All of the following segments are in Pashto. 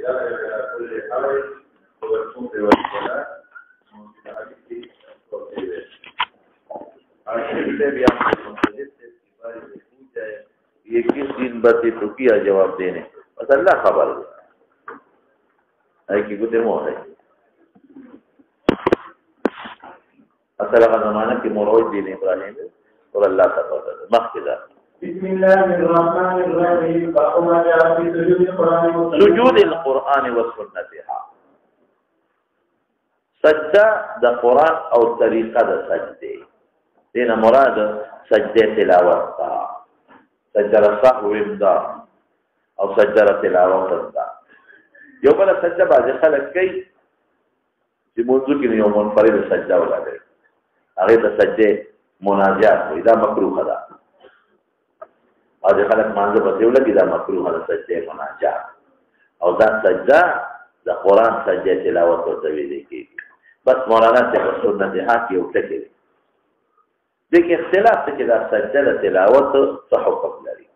یہ کس دن باتیں تو کیا جواب دینے بس اللہ خبر ہے کہ گتے مو ہے اصل کا زمانہ کی مروج دین ابراہیم اور اللہ کا پتہ ہے مخکدا بسم الله الرحمن الرحيم فما جاء في سجود القرآن والسنة سجدہ دا قرآن او طریقہ دا سجدے دینا مراد سجدے تلاوت دا سجدہ صحو امدا او سجدہ تلاوت دا یو بلا سجدہ بازی خلق کئی چی منذو کی نیو منفرد سجدہ ولا دے اگر دا سجدے مناجات ہوئی دا مکروح دا بازی خلق مانزو بسیو لگی دا مکروح دا سجدے مناجات او دا سجدہ دا قرآن سجدے تلاوت دا تویدے کی بس مولانا سے سنت ہاں کی اٹھے دیکھیں اختلاف سے کہ سجدہ تلاوت تو حکم لري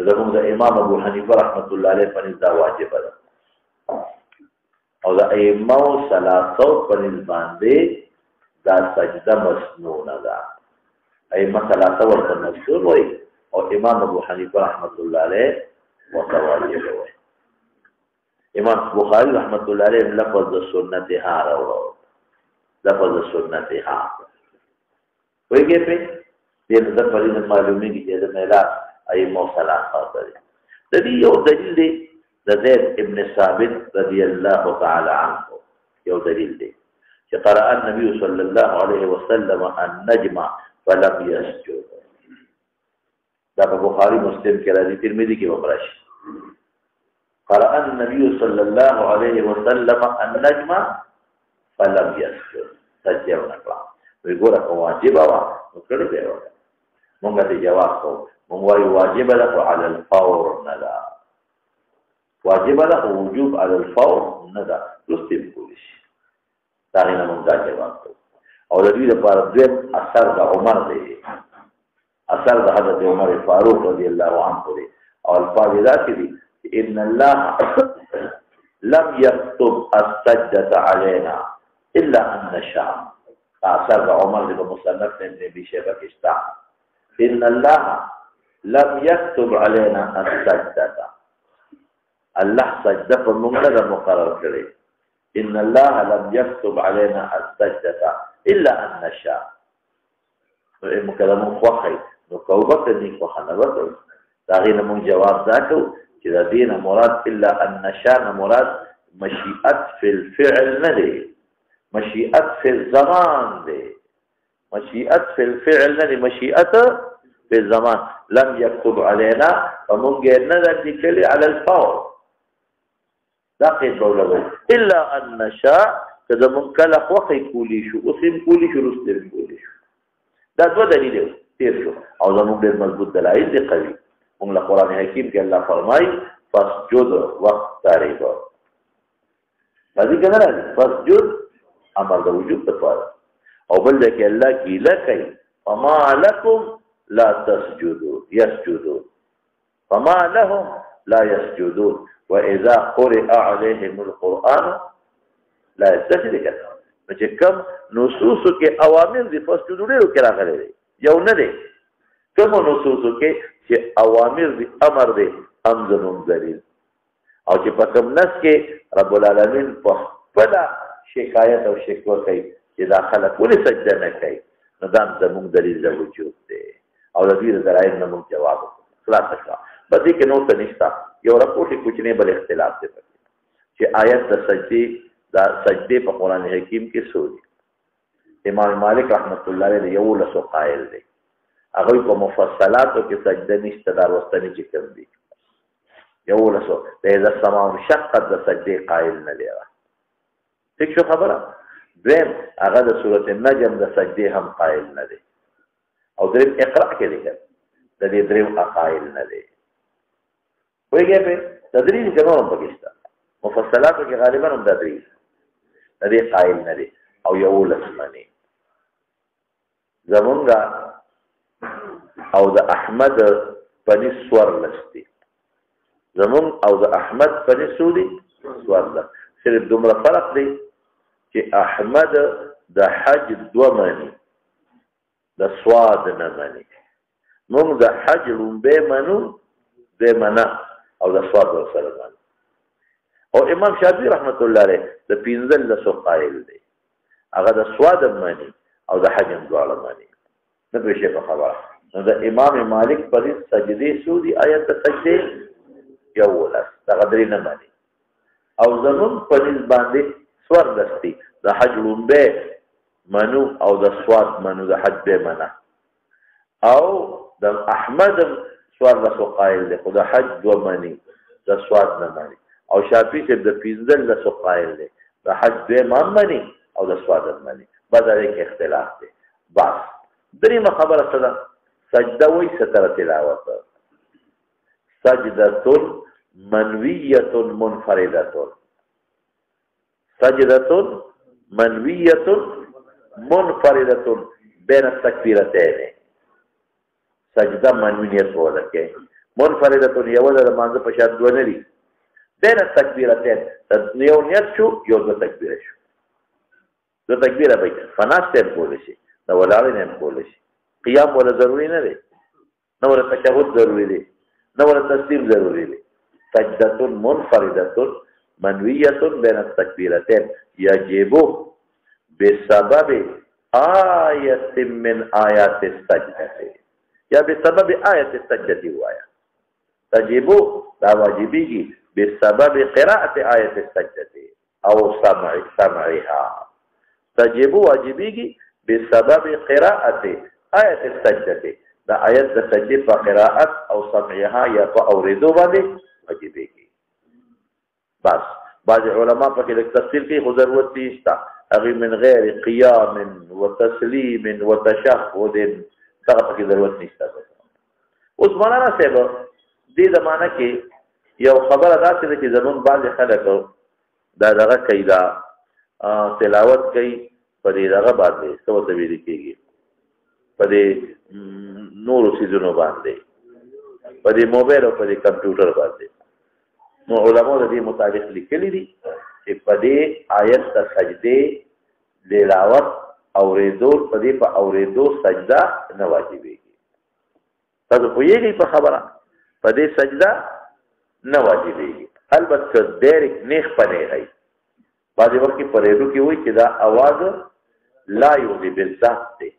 زموږ د امام ابو حنیفه رحمۃ اللہ علیہ پنځ دا واجب ده او د ائمه ثلاثه پنځ باندې دا سجدہ مسنون ده ائمه ثلاثه ورته مسنون وي او امام ابو حنیفه رحمۃ اللہ علیہ واجب وي امام بخاری رحمۃ اللہ علیہ لفظ سنت ہا راوړو لفظ سنت ہا وایي په دې د پرې معلومه کې د میلاد ائمه ثلاثه ده د دې یو دلیل دی د زید ابن ثابت رضی الله تعالی عنه یو دلیل دی چې قرأ النبي صلی الله علیه وسلم النجم فلم يسجد دا په بخاری مسلم کې راځي ترمذی کې وبراشي قرأ النبي صلى الله عليه وسلم النجم فلم يسجد سجده ونکړه وی ګوره کو واجب وا وکړه دی مونږ ته جواب کو مونږ وايي واجب له على الفور ندا واجب له وجوب على الفور ندا رستم پولیش دا نه مونږ جواب کو او د دې لپاره د اثر د عمر دی اثر د حضرت عمر فاروق رضی الله عنه دی او الفاظ ذات دي ان الله لم يكتب السجدة علينا الا ان نشاء اثر عمر بن مصنف ابن ابي شيبه کشتا ان الله لم يكتب علينا السجدة الله سجده په موږ نه مقرر کړی ان الله لم يكتب علينا السجدة الا ان نشاء مکلم خوخی نو کوبت دې خو خنوت دا غینه مون جواب داکو چې دا دینه مراد الا ان نشاء مراد مشیئت فی الفعل نه دی مشیئت فی الزمان دی مشیئت فی الفعل نه دی مشیئت فی الزمان لم یكتب علینا فمونږ نه ذکرلی علی الفور دا قید بولغو الا ان نشاء کله مونږ کله خوخی کولی شو اوسم کولی شو رستم کولی شو دا دو دلیل تیر شو او زموږ ډېر مضبوط دلایل دي قوي موږ له قران حکیم کې الله فرمایي فسجد واقترب باندې کنه راځي فسجد امر د وجوب لپاره او بل ځکه الله کی لکای فما لكم لا تسجدوا يسجدون فما لهم لا يسجدون واذا قرئ عليهم القران لا يسجدون چې کوم نصوص کې اوامر دي فسجدوا له کې راغلي دي یو نه دي کوم نصوص کې چې اوامر دي امر دي امزنون دلیل او چې په کوم نس کې رب العالمین په خپل شکایت او شکوه کوي چې داخله کولې سجده نه کوي نو دا زموږ دلیل د وجود دی او د دې درایل نه موږ جواب خلاص کړه په دې کې نو څه نشته یو راپورټي کوچنی بل اختلاف دی چې آیت د سجدي دا سجدے په قران حکیم کې سوري امام مالک رحمت الله علیه یو له قائل دی هغه په مفصلاتو کې سجده نشته دا واستنی چې کوم دی یو له د السماء شقت د سجدے قائل نه دی ٹھیک شو خبره دیم هغه د سورۃ النجم د سجدے هم قائل نه دی او دریم اقرا کې دی د دې دریم قائل نه دی وایي په تدریج کې نورم پکې مفصلاتو کې غالبا هم تدریج ندی قائل ندی او یو لسمنی زمونږه او د احمد پنځ سور لستی زمون او د احمد په سودی سواد ده صرف دومره فرق دی چې احمد د حج دوه معنی د سواد نه معنی موږ د حج لومبه منو د منا او د سواد سره معنی او امام شافعي رحمت الله علیه د پینځل له قائل دی هغه د سواد معنی او د حج دواړه معنی نه به شي په خبره نو د امام مالک پر سجدي سودی آیت سجدي یو ولا د غدري نه معنی او زمون په دې باندې سواد دستی د حج لومبه منو او د سواد منو د حج به منا او د احمد سواد له قائل دی خو د حج دو معنی د سواد نه معنی او شافعي چې د پینځل له قائل دی د حج به معنی او د سواد معنی بدل کې اختلاف دی بس درېمه خبره څه ده سجده وای ستر تلاوت سجده منویه منفرده سجده منویه منفرده بین التکبیرتین سجده منویت ولا کې منفرده یو د مانزه په شان دوه لري بین التکبیرتین یو نیت شو یو د تکبیر شو د تکبیر به فناست کول شي دا ولاړ نه کول شي قیام ولا ضروری نه دی نو ور تشهود ضروری دی نو ور تسلیم ضروری دی سجده منفرده منویه بین التکبیرتین یجب بسبب آیت من آیات السجده یا بسبب آیت السجده وایا تجب دا واجبیږي بسبب قراءة آیت السجده او سمعها تجب واجبیږي بسبب قراءة آیت السجده دا آیت د سجده په قراءت او سمعها یا په اوریدو باندې واجبیږي بس بعض علما په کې د تفصیل کې خو ضرورت نشته هغه من غیر قیام وتسلیم وتشهد دغه په کې ضرورت نشته اوس مولانا صاحب دې زمانہ کې یو خبره داسې ده چې زمون بعض خلک دا دغه کوي دا تلاوت کوي په دې دغه باندې څه ته ویل کېږي په دې نورو سيزونو باندې په دې موبایل او په دې کمپیوټر باندې نو علماء د دې مطابق لیکلي دي چې په دې آیت د سجدې تلاوت اوریدو په دې په اوریدو سجده نه واجبېږي تاسو پوهیږئ په خبره په دې سجده نه واجبېږي البته ډېر نیخ پنه غي بعضې وخت کې پرېدو کې وایي چې دا اواز لا یوزي بالذات دی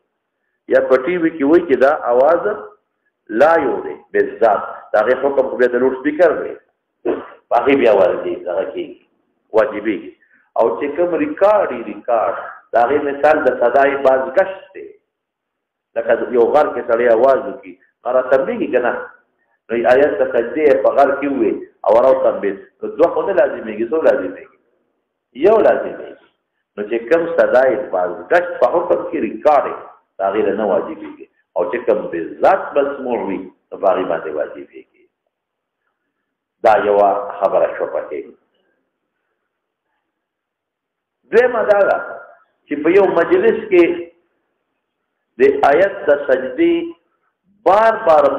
یا په ټي وي کې وایي چې دا اواز لا یوزي بالذات دا هغې حکم خو بیا د لوډ سپیکر دی باقي بیا ورځي دغه کې واجبېږي او چې کوم ریکارډ د هغې مثال د صدای بازګشت دی لکه یو غر کې سړی اواز وکړي هغه تمبېږي که نه نو آیت د سجدې په غر کې ووې او راوتمبېد نو دوه خو نه لازمېږي څو لازمېږي یو لازمېږي نو چې کوم صدای بازګشت په حکم کې ریکارډ د هغې نه واجبېږي او چې کوم بالذات مسموع وي نو په هغې باندې واجبېږي دا یوه خبره شوه پکې دویمه دا ده چې په یو مجلس کې د آیت د سجدې بار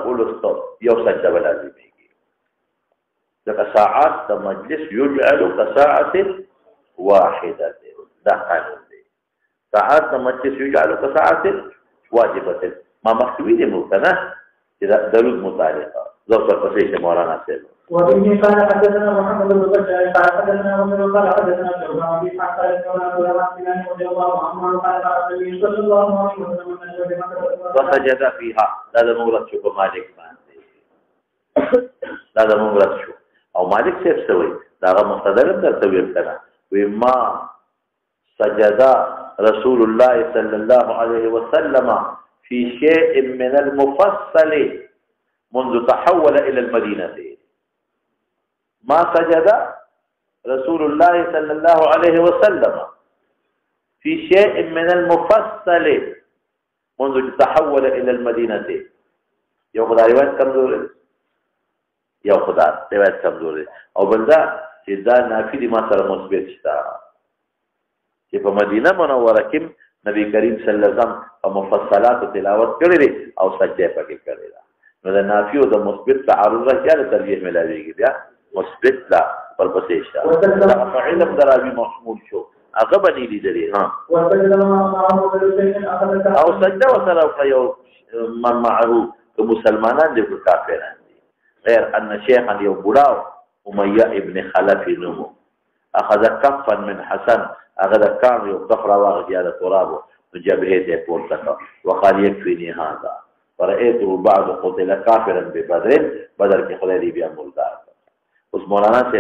ولستو یو سجده به لازمېږي ځکه ساعات د مجلس یجعل کساعت واحده دا قانون دی ساعات د مجلس یجعل کساعت واجبه ما مخکې ویلي مو که نه چې د درود متعلقه زه ورته پسې چې مولانا صاحب وبه قال حدثنا محمد بن بشار قال حدثنا عمر قال حدثنا شعبة عن ابي حق قال سنان رضي الله عنه قال قال النبي صلى الله عليه وسلم وسجد فيها دا مغلط شو په مالک باندې دا مغلط شو او مالک صاحب څه وایي دا مستدل درته ویل کنه وی ما سجد رسول الله صلى الله عليه وسلم في شيء من المفصل منذ تحول الى المدينه ما سجد رسول الله صلى الله عليه وسلم في شيء من المفصل منذ تحول الى المدينه یو خدای روایت کمزور دی یو خدای روایت کمزور دی او بلدا چې دا نافی دی ما سره مثبت شته چې په مدینه منوره کې نبی کریم صلی الله علیه وسلم په مفصلات تلاوت کړی دی او سجده پکې کړی دی نو د نافی او د مثبت تعارض راځي ترجیح ملاویږي بیا مثبت لا ورپسې شته دا په علم دراوی محمول شو هغه باندې لیدلې ها او سجده وسره یو من معه مسلمانان دي کافران دي غیر ان شیخا یو بوډاو امیہ ابن خلف نومو اخذ کفا من حسن اخذ کام یو کفر واغ زیاده ترابو جبهه ته پورته وقال يكفيني هذا فرأيته بعد قتل كافرا ببدر بدر کې خدای دې بیا مردار اوس مولانا سے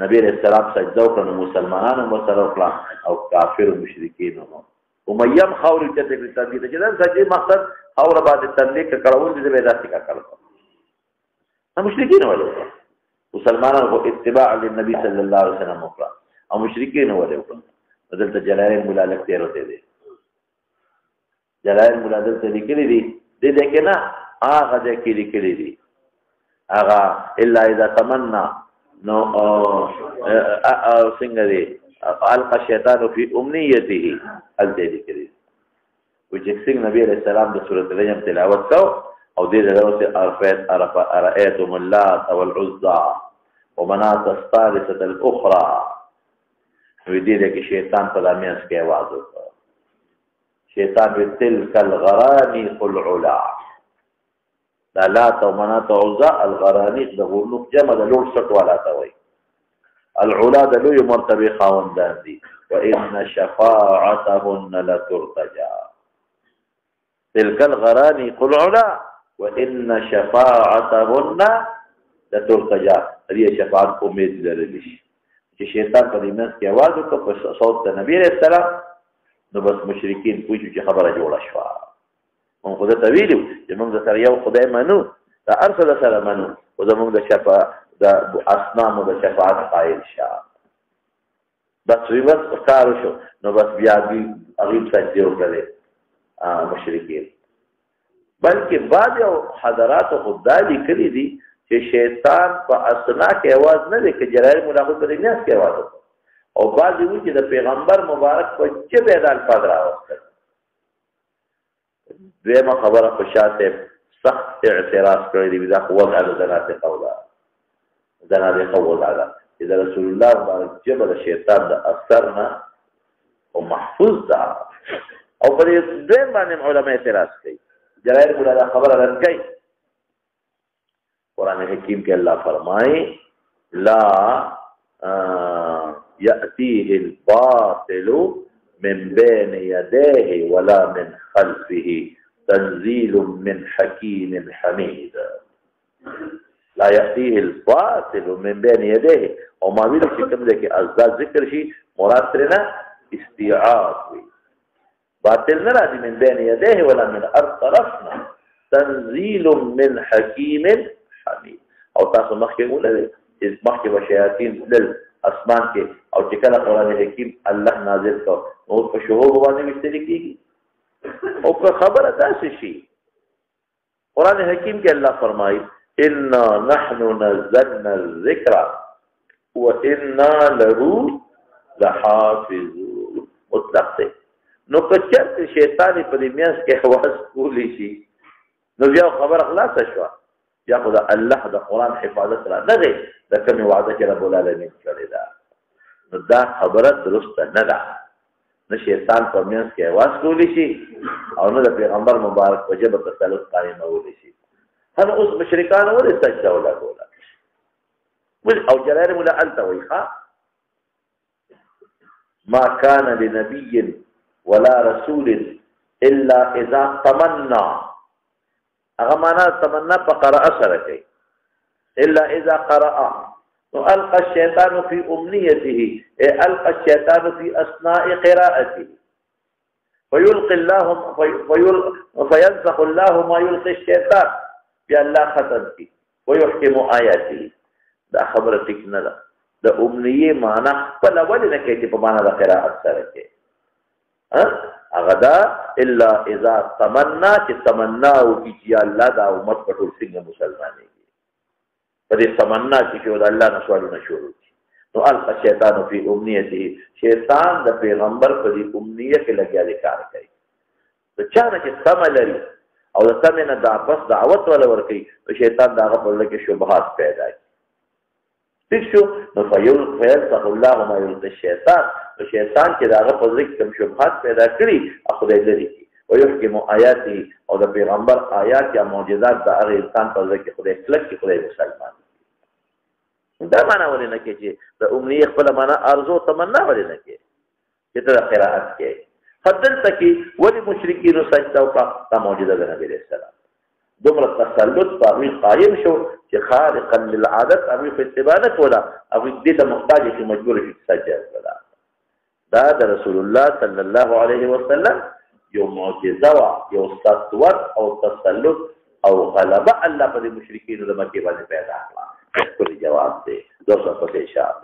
نبی علیہ السلام سجده وکړه مسلمانانو مسره وکړه او کافر او مشرکین نو امیہ خاور ته تکلیف دي چې دا سجده مقصد اور بعد تنلیک کړهول دې به داسې کا کړو مشرکین ولې مسلمانانو کو اتباع للنبي صلی الله علیه وسلم وکړه او مشرکین ولې وکړه بدل ته جلالین مولا لکته روته دي جلالین مولا دلته لیکلي دي دې کې نه هغه دې کې لیکلي دي هغه الا اذا تمنى نو څنګه دي القى الشیطان فی امنیته الته لیکلي و چې څنګه نبی علیہ السلام د سورۃ الرجم تلاوت کو او دې دروسه ارأيتم اللات والعزى ومناة الثالثة الاخرى و دې کې شیطان په دامیاس کې आवाज وکړ شیطان بتلك الغرانيق العلا لا لات ومناة عزى الغرانيق د غرنوق جمع د لوړ سټ والا ته وایي العلا د لوی مرتبه خاوندان دي وان شفاعتهن لترتجى تلك الغرانيق العلا وان شفاعتهن لترتجى دې شفاعت امید لري چې شیطان په دې منځ کې आवाज وکړ په صوت د نبی رسول الله نو بس مشرکین پوښتنه چې خبره جوړه شوه مونږ خدای ته ویلو چې مونږ سره یو خدای منو دا ارسل سره منو او زمونږ د شفاعت د اصنام د شفاعت قائل شه بس ویوس کار شو نو بس بیا دې غریب سجده وکړي مشرکین بلکې بعض حضرات خدای لیکلي دي چې شیطان په اسنا کې आवाज نه دی چې جلال ملاقات په دنیا کې आवाज وکړي او بعضی وی چې د پیغمبر مبارک په جبه د الفاظ راوستل دیمه خبره په شاته سخت اعتراض کړی دی دا قوت علی ذات قولا ذات قولا اذا رسول الله مبارک جبه د شیطان د اثرنا او محفوظ ده او په دې باندې علماء اعتراض کوي جلال مولا خبره راځي قران حکیم کې الله فرمایي لا يأتيه الباطل من بين يديه ولا من خلفه تنزيل من حكيم حميد لا يأتيه الباطل من بين يديه وما ویل چې کوم ځکه ازداد ذکر شي مراد ترنه استيعاب وي باطل نه راځي من بين يديه ولا من طرفنا تنزيل من حكيم حميد او تاسو مخکې ولې مخکې وشياطين دل اسمان کې او چې کله قران حکیم الله نازل کو او په شهود باندې مشتري کیږي او په خبره تاسو شي قران حکیم کې الله فرمایي انا نحن نزلنا الذکر وانا له لحافظون مطلق نو کچته شیطان په دې میاس کې حواس کولی شي نو بیا خبره خلاص شوه یا خدا الله د قران حفاظت را نه دی د کوم وعده کې رب العالمین کړی دا نو دا خبره درست نه ده نه شیطان په میاس کې आवाज کولی شي او نه د پیغمبر مبارک په جبه تسلط قائمول شي هغه اوس مشرکان ولې سجده ولا کوله او جلال مولا انت ويخا ما كان لنبي ولا رسول الا اذا تمنى هغه معنا تمنا په قراءه سره کوي الا اذا قرأ والقى الشيطان في امنيته القى الشيطان في اثناء قراءته فيلقي الله فينسخ الله ما يلقي الشيطان بیا الله ختم کی ويحكم آياته دا خبره ټیک نه ده د امنیه معنا خپل ولې نه کوي په معنا د قراءت سره کوي هغه دا الا اذا تمنا چې تمنا او چې الله دا امت په ټول څنګه مسلمانې دي په دې تمنا چې د الله نسوالونه شروع شي نو القى الشيطان في امنيته شیطان د پیغمبر په دې امنیه کې لګیا دی کار کوي ته چا نه چې سم لري او د تمې نه بس دعوت ولا ورکوي نو شیطان د هغه په زړه کې شبهات پیدا کوي ٹھیک شو نو فیلسخ الله ما یلقي الشیطان نو شیطان چې د هغه په زړه کې کوم شبهات پیدا کړي خدای لري کوي ويحكم آیاته او د پیغمبر آیات یا معجزات د هغه انسان په ځکه خدای کلک کې خدای مسلمان دا معنا ولې نه کې چې د امنیه خپل معنا ارزو تمنا ولې نه کې چې ته قرائت کې فضل تکي ولې مشرکین سجده وکړه دا معجزه ده نبی رسول الله دومره تسلط په قائم شو چې خارقا للعادت او په اتباع کولا او دې ته محتاج چې مجبور شي سجده وکړه دا د رسول الله صلی الله علیه وسلم یو معجزه وا یو سطوت او تسلط او غلبه الله په مشرکین د مکه باندې پیدا کړه کلی جواب دی دوسر په اشاره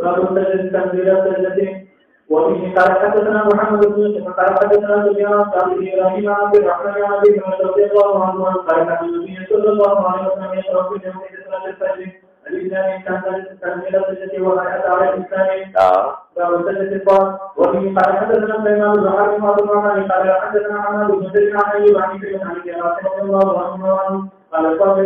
وفيه قال حدثنا محمد بن يوسف قال حدثنا سفيان قال ابراهيم عن ابي الرحمن عن ابي هريره رضي الله عنه قال كان النبي صلى الله عليه وسلم يشرب في جمع صلاه الفجر الإسلام كان تكمل السجدة وحياة على الإسلام باب السجدة الفرض وفيه قال حدثنا سليمان بن حرب قال قال حدثنا حماد بن زيد عن أيوب عن ابن عباس رضي الله عنه قال قال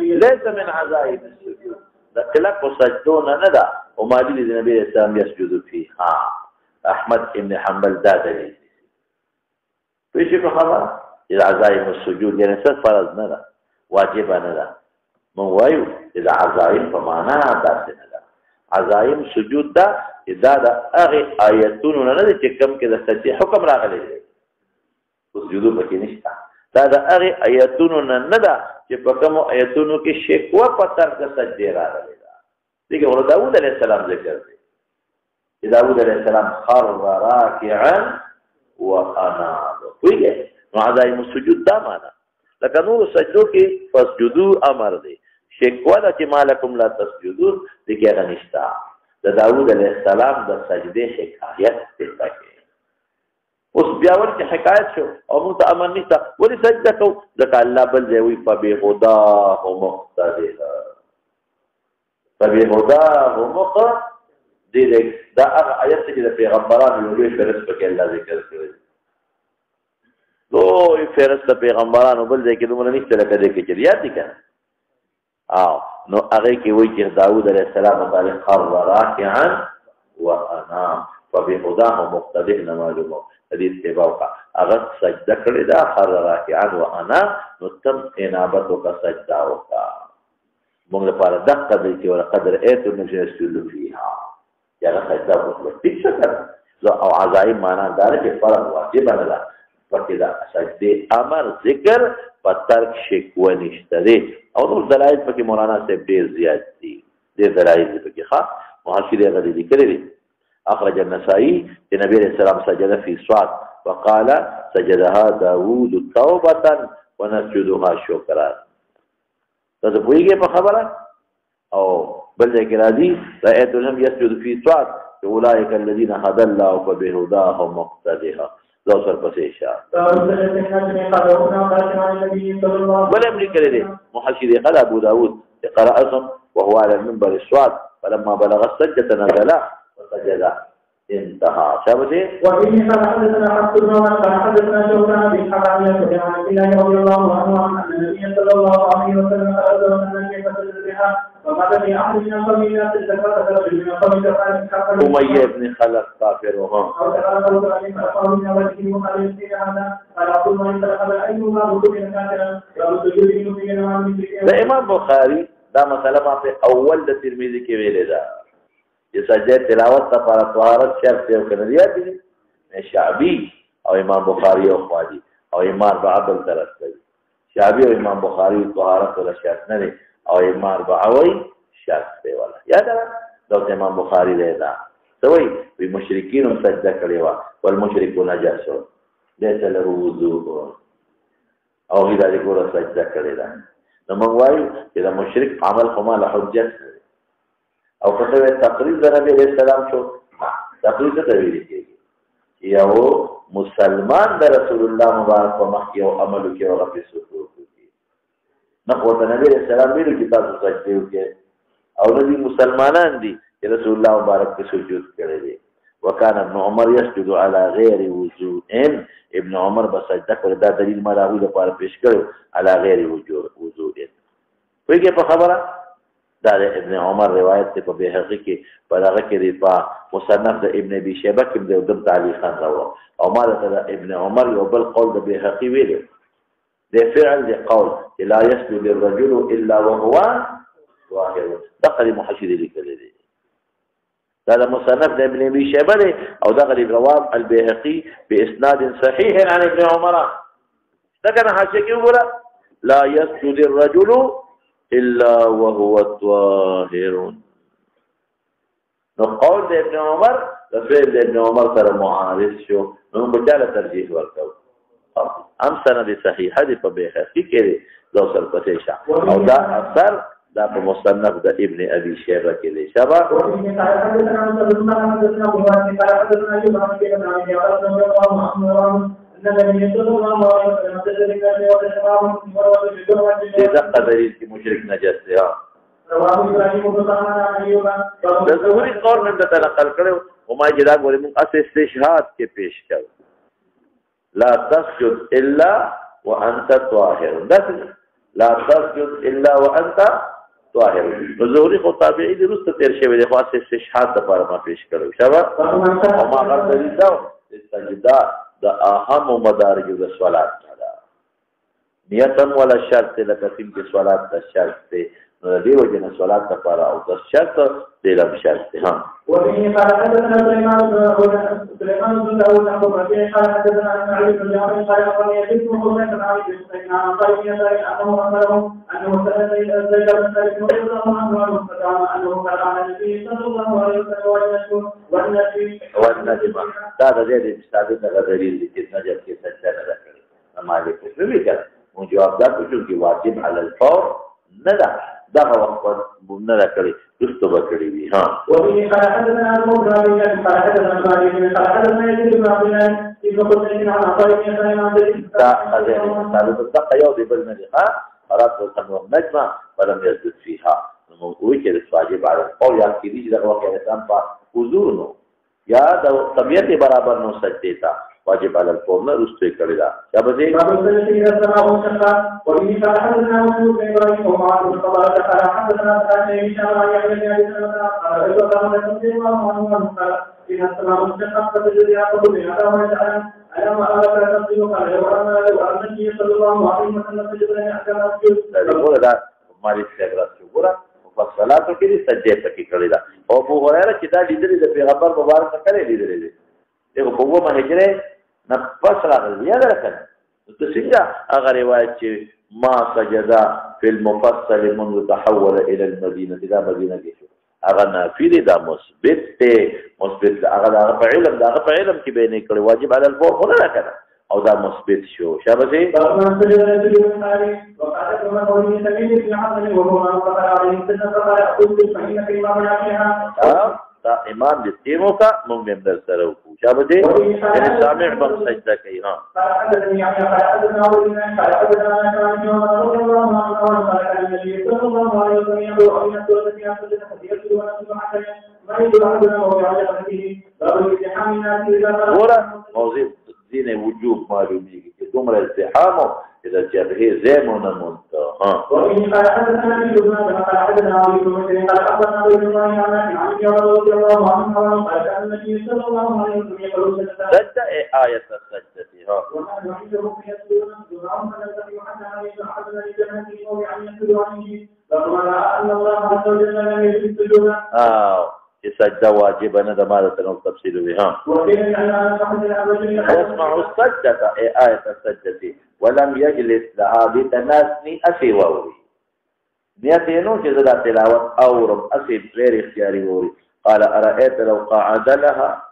ليس من عزائم السجود لكلك سجدون ندى وما دليل النبي الإسلام يسجد فيها أحمد بن حنبل دادني في شيء خبر العزائم السجود يعني فرض ندى واجب ندى من وایو اذا عزائم فمانا داسې نه ده عزائم سجود ده اذا ده هغه آیتونو نه ده چې کوم کې د سجدې حکم راغلی دی سجود پکې نشته دا د هغه آیتونو نه ده چې په کوم آیتونو کې شکوه په تر د سجدې راغلی ده دغه ور داوود علیه السلام ذکر دی داوود علیه السلام خر راکعا واناب ویګه نو عزائم السجود دا معنا لکه نور سجدو کې فسجدو امر دی شکوه ده چې مالکم لا تسجدون دغه غنښتا د داوود علیه السلام د سجدې حکایت څه کوي اوس بیا ورته حکایت شو او موږ ته امر نشته ولې سجده کو ځکه الله بل دی وی په بهدا او مقتدی فبهدا او مقتدی دا هغه آیت چې د پیغمبرانو یو فرض پکې الله ذکر کړی لوی فرست پیغمبرانو بل ځای کې دومره نشته لکه دې کې چې یاد دي کنه نو هغه کې وایي چې داوود علیه السلام تعالی خر راکعا وانا فبهداه مقتدی معلومه حدیث کې باوقا هغه سجده کړې ده خر راکعا وانا نو تم انابت او سجده وکا موږ لپاره دقه دې چې ور قدر ایتو نجسل فيها یا سجده وکړه ټیک څه او عزائم معنا دار چې فرض واجب نه ده پکې دا سجدې امر ذکر په ترک شکوه نشته دی او نور دلایل پکې مولانا صاحب ډېر زیات دي ډېر دلایل پکې ښه محاشر هغه ذکر لري اخرج النسائي چې نبی رسول الله سجد فی صاد وقال سجدها داوود توبه ونسجدها شکرا تاسو پوهیږئ په خبره او بل ځای کې راځي رأيت لم يسجد فی صاد اولئک الذين هدى الله فبهداه مقتدیها دوسر پسې اشاره ولم لكل دي محشر قال ابو داود قرأهم وهو على المنبر الصعد فلما بلغ السجدة نزل وسجد انتهى شابه وفيه قال حدثنا عبد الله قال حدثنا شوكان بن حرام يا عن الله رضي الله عنه ان النبي صلى الله عليه وسلم قال ان كيف تسجد بها وقال في احد من القوميات الزكاه من القوم أمية بن خلف كافر وهم ده امام بخاری دا مسئله ما په اول د ترمذی کې ویل ده چې سجده تلاوت لپاره طهارت شرط یو کنه دی شعبی او امام بخاری او خواجی او امام بعبل طرف دی شعبی او امام بخاری طهارت ولا شرط نه او امام بعوی شرط دی ولا یاد دا امام بخاری دی دا سوي وي مشرکین هم سجده کړي وا والمشرکون نجاسو ليس له وضوء او هدا دې ګور سجده کړي دا نو موږ وایو چې دا مشرک عمل خو ما له حجت او کته تقریر د نبی عليه السلام شو تقریر ته ویل کېږي یو مسلمان د رسول الله مبارک په مخ یو عمل کوي او په سکوت کوي نو په نبی عليه السلام ویلو چې تاسو سجده وکړئ او نبی مسلمانان دي رسول الله مبارک په سجود کړی دی وکانه ابن عمر يسجد على غیر وضوء ان ابن عمر بسجده کړ دا دلیل ما راوي د پاره پیش کړو علی غیر وضو ویګه په خبره دا ابن عمر روایت ته په بهقي کې په هغه کې دی په مصنف د ابن ابي شيبه کې د دم تعلیقا راو او ما د ابن عمر یو بل قول د بهقي ویل دی فعل دی قول لا يسجد الرجل الا وهو ظاهر دقل محشد لیکل دی دا مصنف د ابن ابي شيبه دی او دغه رواه البيهقي باسناد صحيح عن ابن عمر دا کنه حاشیه کې وګوره لا يسجد الرجل الا وهو طاهر نو قول د ابن عمر د فعل د ابن عمر سره معارض شو نو بچاله ترجیح ورکاو ام سند صحیح دی په بهقي کې لو سر پته شه او دا اثر دا په مصنف د ابن ابي شيبه کې دی شبا دغه دلیل کې مشرک نجس دی د ظهوري قول من ته نقل کړو او ما جدا غوړي موږ اس استشهاد کې پیش کړو لا تسجد الا وانت طاهر لا تسجد الا وانت طاهر ظهوري خو تابعي دي رسته تیر شوی دی خاص استشهاد لپاره ما پیش کړو شبا او ما غیر دلیل دا سجدا د اهم مدارج د صلات دا نیتن ولا شرط لکه سیم کې صلات د شرط ته نو دی وجه نه صلات لپاره او د شرط د لم شرط ها وبه قال حدثنا سليمان بن داود عن ربيع قال حدثنا علي بن جعفر قال قال يزيد بن خزيمة عن ابي سفيان عن طارق بن يسار انه اخبره انه سال زيد بن ثابت رضي الله عنه انه قال عن النبي صلى الله عليه وسلم والنجم دا د دې ثابت دلیل دي چې نجم کې سجده نه کړي مالک څه ویل مو جواب دا چې واجب علی الفور نه ده دغه وخت نه ده کړی رستو به کړی وي ها وبه قال حدثنا المغربي قال حدثنا مالك قال حدثنا يزيد بن عبد الله ابن قتيبة عن طارق بن يسار عن دا حدیث دا یو دی بل نه دی ها قرات وسمو نجمه ولم يزد فيها نو وی چې واجب علی او یا کې دي دغه وخت انسان په حضور نو یا د طبيعت برابر نو سجدي تا واجب علی الفور نه رستو کړی دا یا به دې وبه قال حدثنا مسلم بن ابراهيم ومعاذ بن فضالة قال حدثنا سعيد بن هشام عن يحيى بن ابي سلمة قال رضي الله عنه قال إن السماء انشقت فتجد يعقوب بن عطاء ويسأل ألم أراك تصدق قال لو أن النبي صلى الله عليه وسلم سجد لن أحكم أسجد وګوره دا مالک صاحب راځي وګوره مفصلاتو کې سجده پکې کړی دا او ابو هريره چې دا لیدل د پیغمبر مبارک سره لیدل دي دغه په وګه هجره نه پس راغلی یا درکنه ته څنګه هغه روایت چې ما سجدا في المفصل منذ تحول الى المدينه دا مدینه کې شو هغه نافی دا مثبت ته مثبت هغه په علم کې به نه کړی واجب علی الفور نه راکنه او دا مثبت شو شابه دا امام دې تیمو کا موږ هم در سره وکړو شابه دې ان سامع بم سجده کوي ها ورا موضوع دین وجوب معلومیږي چې دومره ازدحام او د جبهه زمونه مونته ها وإن قال حدثنا ابن لبنان قال حدثنا ابي بكر قال حدثنا ابن لبنان عن ابي رضي الله عنه قال كان النبي صلى الله عليه وسلم يقول سجده آية السجدة ها وكان يحبهم يسجدون دعاء فنزل حتى عليه احدنا لجنته او يعني يسجد عليه فقال ان الله عز وجل لم يجد سجودا چې سجده واجب نه د ماده تنو تفصیل وی ها يسمع السجدة آية السجدة ولم يجلس لها بتناسني أسي ووري نيتينو چې دا تلاوت اورم أسي غیر اختیاري ووري قال أرأيت لو قعد لها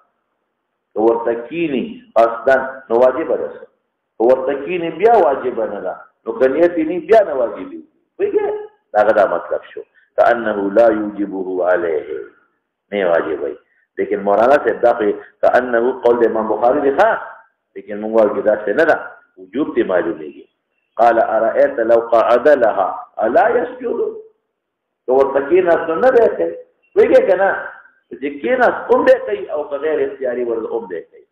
ورتکینی قصدا نو واجب ده ورتکینی بیا واجب نه ده نو کنیتینی بیا نه واجب ویګه دا مطلب شو كأنه لا يوجبه عليه نہیں واجب ہے لیکن مولانا سے داخل کأنه قول امام بخاری لکھا لیکن منگوال کی ذات سے نہ وجوب تی معلوم ہے قال ارأيت لو قعد لها الا يسجد تو ورتکین اس نہ دیکھے ویگے کنا ذکین اس دے کئی او غیر اختیاری ور دے کئی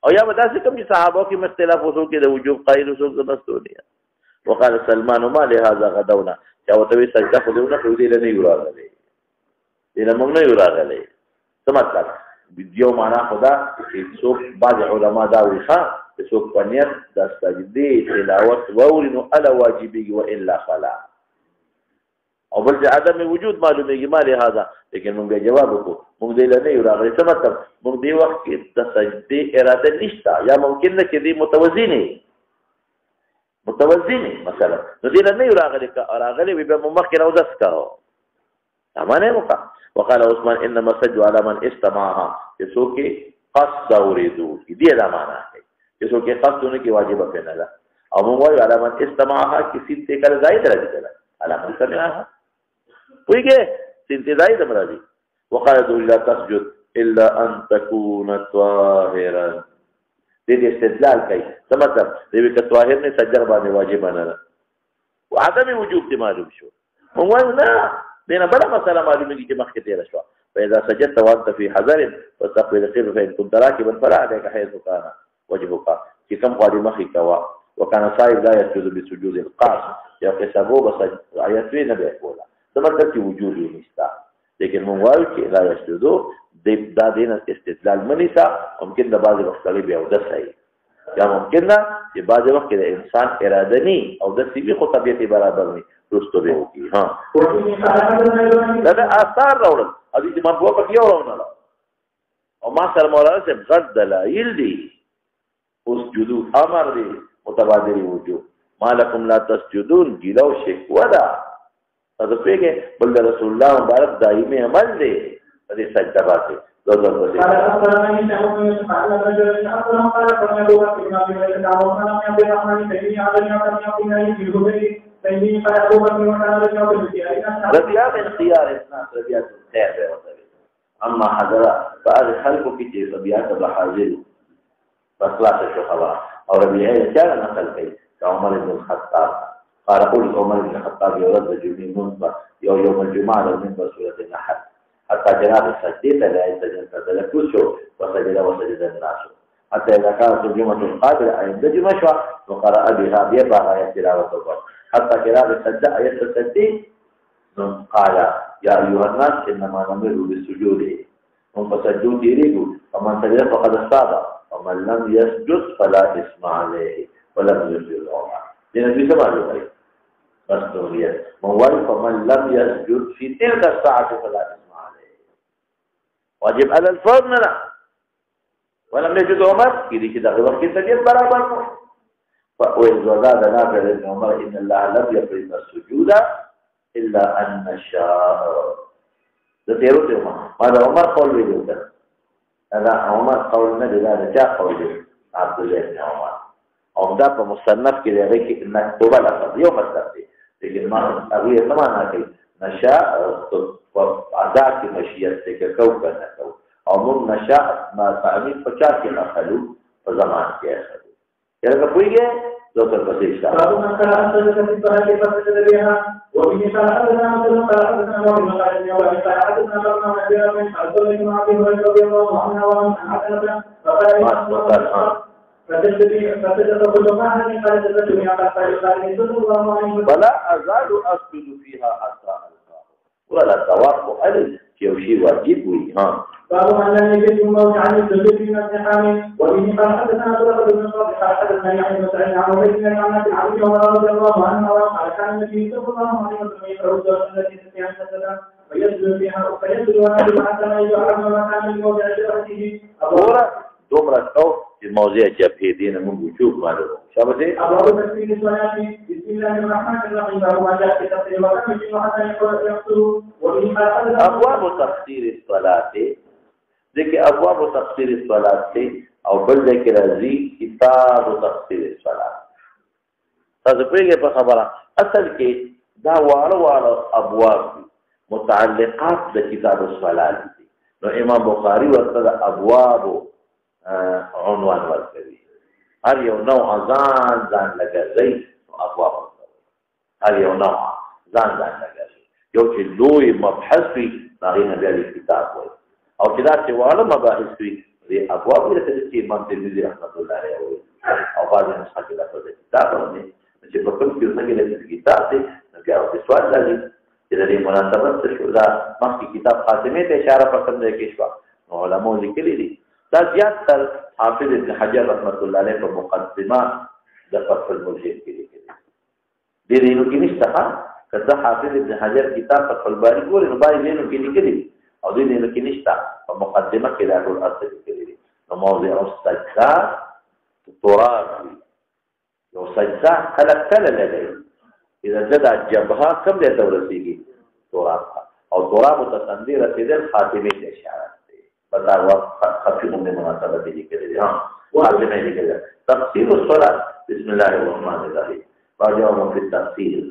او یا به داسې کوم چې صحابو کې مختلف وسو کې د وجوب قایل وسو د مستونی وقال سلمان ما لهذا غدونا چا وته وی سجده خو دې نه خو دې نه یو راغلی دې نه موږ نه یو راغلی څه مطلب یو معنا خدا چې څوک بعض علما دا وی ښا چې څوک پنیت د سجدې تلاوت ووري نو الا واجبي والا فلا او بل عدم وجود معلومیږي ما لهذا لیکن موږ جواب وکړو موږ دې نه یو راغلی څه مطلب موږ دې وخت کې د سجدې اراده نشته یا ممکن نه چې دې متوازی مثلا نو دې نه یو راغلی به مخکې راوځه کاو امانه وکړه وقال عثمان انما سجد على من استمعها يسوع کې قصد اوریدو دې دا معنا ہے يسوع کې قصد نه کې واجب نه ده او موږ وایو على من استمعها کسی ته کله زائد راځي على من سمعها ویګه سنت زائد مرادي وقال لا تسجد الا ان تكون طاهرا دې استدلال کوي څه مطلب دې کې طاهر نه سجده باندې واجب نه ده وعدم وجوب دې معلوم شو موږ وایو نه دینه بل مسله معلومه کی مخکې تیر شو فاذا سجدت وانت في حذر فاستقبل القبلة فان كنت راكبا فلا عليك حيث كان وجهك في كم قال مخي كوا وكان صائب لا يسجد بسجود القاص يا حسابه بس ايتين نبي ولا ثم ترك وجود نستا لیکن مو وایو چې لا يسجد دا دین استدلال منیسا ممکن د بعض وخت بیا او د صحیح یا ممکن نه چې بعض وخت د انسان اراده ني او د سیبي خو طبيعت برابر ني رستو به وکي ها دا اثر راوړل ادي چې ما په کې راوړل او ما سره مولانا سے غد دلایل دي اوس جدو امر دي متبادل وجوب مالکم لا تسجدون گیلو شکوا دا دا پیګه بل رسول الله مبارک دایمي عمل دي دې سجده باندې دوه قال أخبرني أنه قال رجل من أخبرهم قال فرمى له وكما في ذلك دعوة من عبد الرحمن تيمي على يوم يقول لي في الهبري تيمي قال أبو بكر وكان رجل ربيع من خيار الناس ربيع الخير أما حضر بعض خلقه كتير ربيع بحاجر فصلاة الشخباء أو ربيع كان نقل كي كعمر بن الخطاب قال قل عمر بن الخطاب يرد جميع منبر يوم الجمعة منبر سورة النحل حتى جناب السجدة لا يسجد فتلكسه وسجد الناس حتى إذا كانت الجمعة القادرة عند جمشة وقرأ بها بيبها آية تلاوة حتى جناب السجدة آية السجدة قال يا أيها الناس إنما نمر بالسجود هم فسجدوا تيريقوا ومن سجد فقد استاذ ومن لم يسجد فلا اسم عليه ولم يسجد العمر لنبي سبحانه وتعالى بس نورية فمن لم يسجد في تلك الساعة فلا اسم واجب على الفرض نه ولم يجد عمر دې چې دغه وخت کې سجد برابر نو او زاد نافع ابن عمر ان الله لم يفرض السجود الا ان شاء ده تیرته ما دا عمر قول ویلو دا عمر قول نه دی دا چا قول دی عبد الله بن عمر او دا په مصنف کې دی چې مکتوبه لفظ یو مطلب دی لیکن ما هغه سمانا کوي نشاء عذاب کی مشیت سے کہ کو کرنا کو اور من نشاء ما تعمیر 50 کے نقلو زمان کے اخذ یہ کہ کوئی ہے دو تر بس اشارہ ابو نصر اصل سے طرح کے پس سے لیا وہ بھی صلاحنا مثلا صلاحنا وما قال يا ولد صلاحنا لما نبي من حضر ما في رضي الله عنه وعنه فلا ازال اسجد فيها حتى ولا توقع على شيء واجب وي ها باب ان لا يجد موت عن السجود من الزحام وبه قال حدثنا طلقة بن صالح قال حدثنا يحيى بن سعيد عن عبيد بن عمرو بن عبد الله رضي الله عنه قال كان النبي صلى الله عليه وسلم يقرأ السورة التي تستطيع سجدا فيسجد فيها حتى لا يعلم مكان الموضع جبهته دومره او چې موضوع جبهه دین موږ وجوب معلومه شابه ابواب تفسير الصلاه بسم الله الرحمن الرحيم وما جاء في تفسير وكم من حتى يقول وبه ابواب تفسير الصلاه ذکر ابواب تفسير الصلاه او بل ذکر راځي کتاب تفسير الصلاه تاسو پیږه په خبره اصل کې دا واړه ابواب متعلقات د کتاب الصلاه دي نو امام بخاری ورته ابواب عنوان ورکوي هر یو نوع ځان لګځي ابواب هر یو نوع ځان لګځي یو چې لوی مبحث وي هغه نه بیا کتاب وایي او چې دا چې واړه مباحث وي دې ابواب لري چې امام ترمذي رحمۃ اللہ علیہ او بعض نسخه کې راځي کتاب باندې چې په کوم کې څنګه لري کتاب دې نو بیا د سوال لري چې د مناسبت څه شو دا مخکې کتاب خاتمه ته اشاره پسند کې شو نو علماء لیکلي دي دا زیات تر حافظ ابن حجر رحمۃ اللہ علیہ په مقدمه د فتح الملحد کې لیکلي دي نو کې نشته کله حافظ ابن حجر کتاب فتح الباری ګورې نو باندې نو کې لیکلي او دې نو کې نشته په مقدمه کې دا ټول اصل لیکلي دي نو موضوع السجده تراب یو سجده کله لګي اذا جدا جبهه کم دې تورسيږي تراب او تراب تصندي رسیدل خاتمه ته اشاره ده بتا وخت خاتمه من مناسبت دي کې دي خاتمه دي کې تفسیر الصلاه بسم الله الرحمن الرحیم راجعوا في التفسير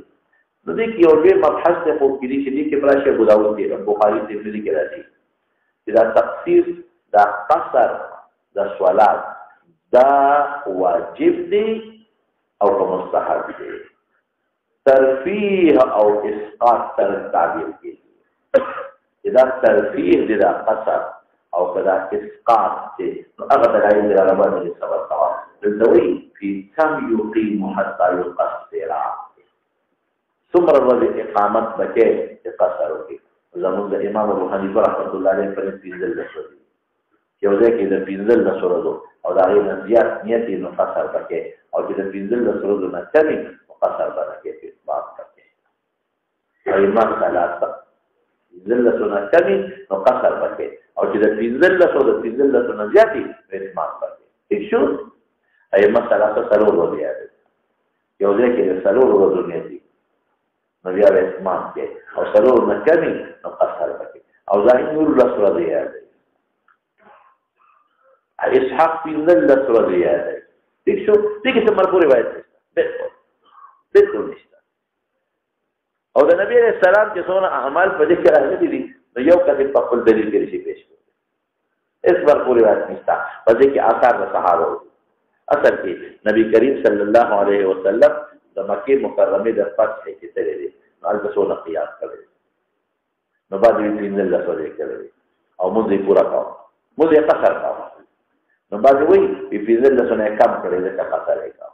نو دې کې یو ډېر مبحث ته خو کې دي چې دې کې براشه ابو داود دی بخاری ترمذی کې راځي چې دا تفسیر دا قصر د صلات دا واجب دی او مستحب دی ترفیه او اسقاط تر تعبیر کی اذا ترفیه دا قصر او کدا اسقاط دی نو هغه دلایل دی هغه باندې سبب توا دلوی فی کم یقیم حتی یقصر ثمر الرد اقامت بکے قصر کی زمون د امام ابو حنیفه رحمۃ اللہ علیہ پر پیزل لسو یو ځکه د پیزل لسو او دا غیر زیات نیت نو قصر بکے او چې د پیزل لسو نه کمی قصر بکے په باب بکے ایما ثلاثه ذلت نه کمی نو قصر بکے او چې د پیزل لسو نه زیاتی په اتمام بکے ٹھیک شو ایما ثلاثه سلو ورو دی یو ځکه د سلو ورو نیتی نو بیا به اتمام کې او سلور نه کمی نو قصر بکې او ځای نور لسره دی یادې اسحاق پیندل لسره دی یادې ٹھیک شو دې کې څه مرفوع روایت ده بالکل نشته او د نبی عليه السلام چې څونه اعمال په دې کې راغلي دي نو یو کله په خپل دلیل کې شي پیش کړي اس مرفوع روایت نشته په دې کې آثار د صحابه اصل کې نبی کریم صلی الله علیه وسلم د مکه مکرمه د فتح کې تللی دي نو تاسو نه قیاس کړئ نو باندې دې الله سره کړئ او موږ یې پورا کاو موږ یې قصر کاو نو باندې وی په دې سره کم کړئ دا قصر یې کاو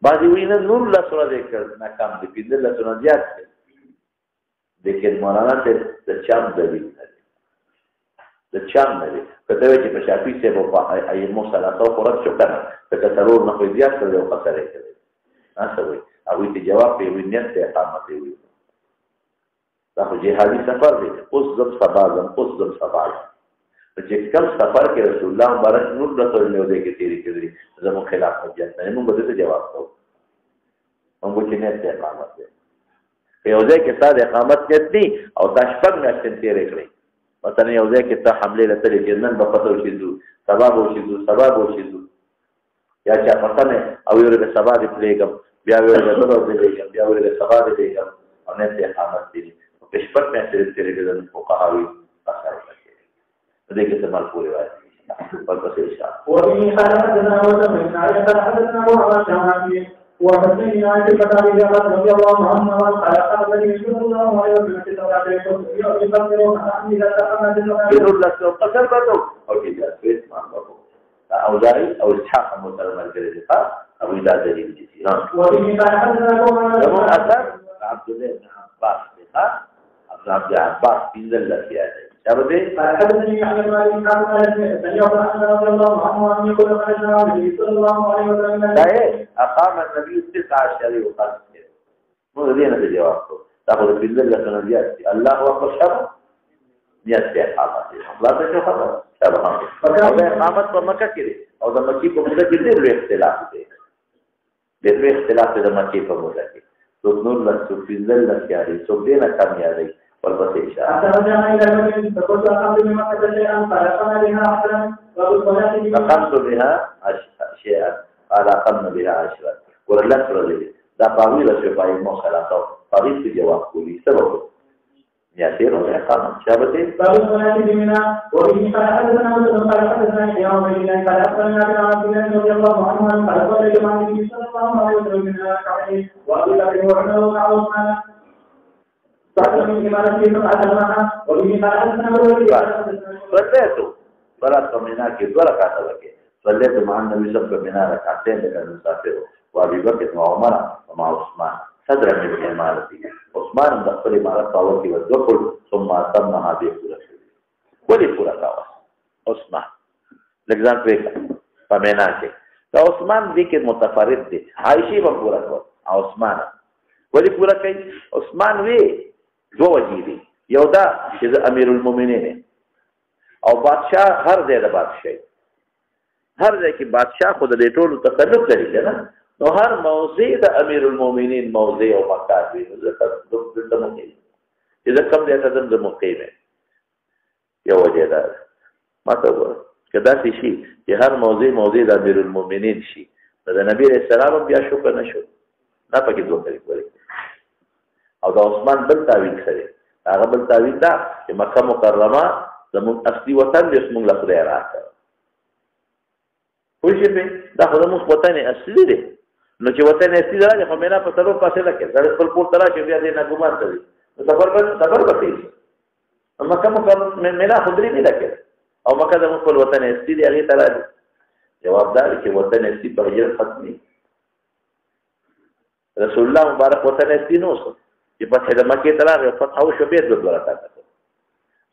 باندې وی نه نور الله سره کړ نه کم دې په دې سره زیات لیکن مولانا ته د چام دلیل د چام دلیل کته چې په شافعي څخه په ایمو ثلاثه قرات شو کنه کته ضرور نه زیات کړو قصر یې کړ ناسوي او دې جواب په وینیت ته اقامت وي دا خو جهادي سفر دی اوس زم سبا چې کوم سفر کې رسول الله مبارک نور د ټول نو دې کې تیری کړی زمو خلاف حجت نه موږ به ته جواب کوو موږ چې نه ته اقامت دی یو ځای کې ساده اقامت کړي او تشبګ نه تیری کړی مثلا یو ځای کې ته حمله لته جنن په پتو شي سبب وشي یا چې پته نه او یو د سبا دی پلیګم بیا ویل د نور دی بیا ویل د سبا دی او نه ته اقامت دي په شپږ مې تیری کړي د فقهاوی اثر دې کې څه مرفوع روایت په پسې اشاره وفي حدثنا وسمع حدثنا وحدثنا وحدثني عن كتاب الله رضي الله عنه قال قال النبي صلى الله عليه وسلم في صلاة الفجر يقبل إذا تأمل يقول لك قصر بدو أو كذا بيت ما بدو أو زاي أو إسحاق مسلم الجريدة أو إذا دليل جديد وفي حدثنا أثر عبد الله بن عباس عبد العباس بن الله يعني شابه حدثني عن مالك عن مالك سمعت أن رضي الله عنه أن يقول قال النبي صلى الله عليه وسلم أقام النبي 19 وقال مو دينا الجواب تاخذ في الله سنجات الله أكبر شابه نيات إقامة لا تشوف هذا شابه هذا إقامة بمكة كده أو ده مكة بمكة كده له اختلاف ده له اختلاف ده مكة بمكة كده تو نور لك في الله كاري سو دينا كم ياري والبسيشة أترجع إلى المدينة فقلت أقمت بمكة شيئا فأقمنا بها أحسنا أقمت بها شيئا أقمنا بها 10 ورلت رضي دا طويلة شفاء الموصلة طريق في جواب كلي سبب يسير الإقامة شابتين باب الصلاة بمنى وبه قال حدثنا مسلم قال حدثنا يوم بن قال أخبرنا بن عبد الله رضي الله عنه قال قال لجماعة النبي صلى الله عليه وسلم من الكعبين وأبي بكر وعمر وعثمان Berarti برات په مینا کې 2 رکعاته وکړي صلیت مع النبي صلی الله علیه وسلم رکعتين لکه مسافر او ابي بکر او عمر او مع عثمان صدر من امارتي عثمان د خپل امارت په وخت کې وکړ ثم تمها به پورا شو ولې پورا کاوه عثمان لږ په مینا کې دا عثمان دې کې متفرد دي عائشه به پورا کړ او عثمان ولې پورا کوي عثمان وی 2 وجې دي یو دا چې امیر المؤمنین او بادشاہ هر ځای د بادشاہ هر ځای کې بادشاہ خود دې ټولو تسلط لري نه نو هر موضع د امیر المؤمنین موضع او مقام وي ځکه د موقع چې کوم ځای ته د موقع یو وجه ده ماته وره کدا شي چې هر موضع د امیر المؤمنین شي د نبی رسول الله بیا شکر نشو نه پکې دوه کوي او د عثمان بل تعویل سره هغه بل تعویل دا چې مکه مکرمه زموږ اصلي وطن دې موږ له خدای راځه خو شي دا خو زموږ وطن اصلي دی نو چې وطن اصلي راځي خو مینا په سلو پاسه لکه زړه خپل پور ترا چې بیا دې نه ګمان کوي سفر کوي مکه مکرمه مینا خدای نه لکه او مکه زموږ خپل وطن اصلي دی هغه ترا جواب دا چې وطن اصلي په هجرت ختمي رسول الله مبارک وطن اصلي نو چې فتح د مکې ته راغی فتح وشو بیا 2 رکعات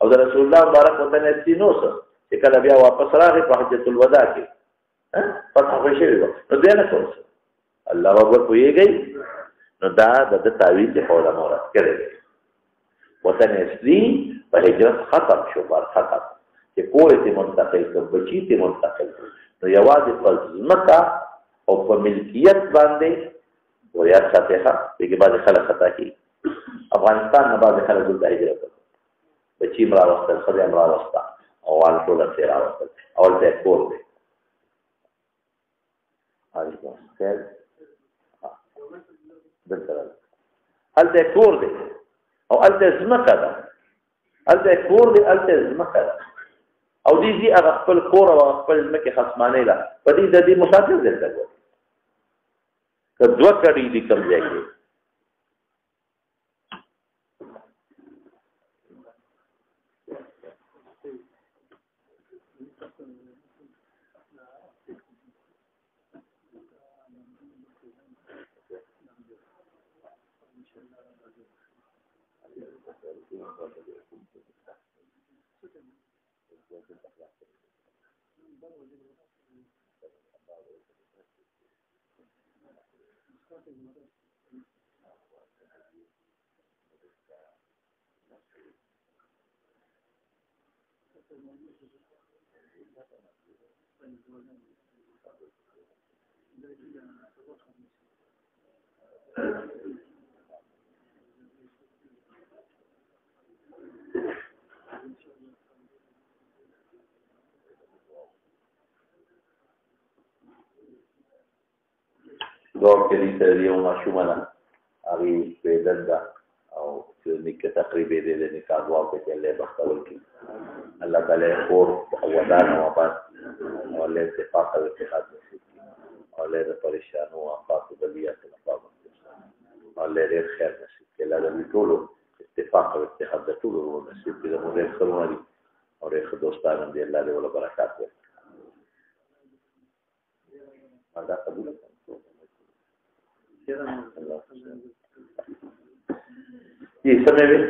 او د رسول الله مبارک وطن اصلي نو چې کله بیا واپس راغی په حجۃ الوداع کې فتح وشو نو دې نه کوم الله اکبر کویږي نو دا د تعویض په اړه مراد کړی وطن اصلي په هجرت ختم شو بار ختم چې کور ته منتقل کړ بچی ته منتقل نو یوازې په ځمکه او په ملکیت باندې وریاد ساتهه دغه بعد خلک خطا کی افغانستان نه بعد خلک د هجرت بچی مرا وخت خدای مرا وخت او وال ټول سره راوست اول ته کور دی اړیکو خیر دلته هلته کور دی او هلته زمکه ده هلته کور دی هلته زمکه ده او دې هغه خپل کور او خپل زمکه خصمانه ده په دې د دې مسافر دلته که 2 کړي دي کوم ځای کې دوه کلی ته یو ماشومه ده هغه پیدل ده او چې نیکه تقریبا دې د نکاح دعا په الله بختول کی الله تعالی اور ودان او پاس او له اتفاق او اتحاد نصیب کی او له پریشانو او افاق بلیات نفاق او له خیر نصیب کی الله دې ټول اتفاق او اتحاد د ټول نصیب کی د موږ خپلواني او ریخ دوستانو دې الله دې ول برکات ورکړي دا قبول ये समय में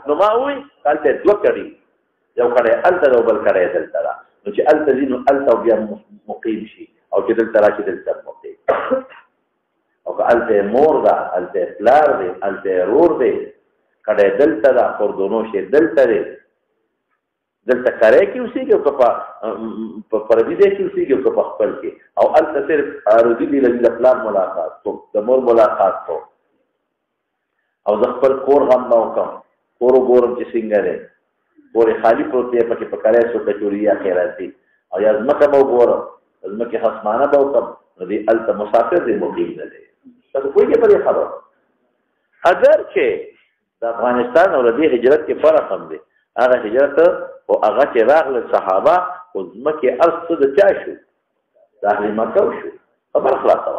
نو ما وی قالته 2 کړي یو کړي الته او بل کړي دلته را نو چې الته دینو الته بیا مقیم شي او چې دلته را چې دلته مقیم او که الته مور دا الته فلار دی الته رور دی کړي دلته دا خردونو شي دلته دی دلته کارای کې اوسېږي او په پردي ځای کې اوسېږي او په خپل کې او الته صرف عارضي دی د خپل ملاقات کو د مور ملاقات کو او د خپل کور غم نو کوم کور ګورم چې څنګه دی ګورې خالی پروت دی پکې په کارای سو کچوریا خیراتي او یا ځمکه به وګورم ځمکه خصمانه به وکم نو دی الته مسافر دی مقیم نه دی تاسو کوی په دې خبر اگر چې د افغانستان او د هجرت کې فرق هم دی هغه هجرت او هغه چې راغله صحابه او ځمکه ارض د چا شو د اهل مکه شو خبر خلاصه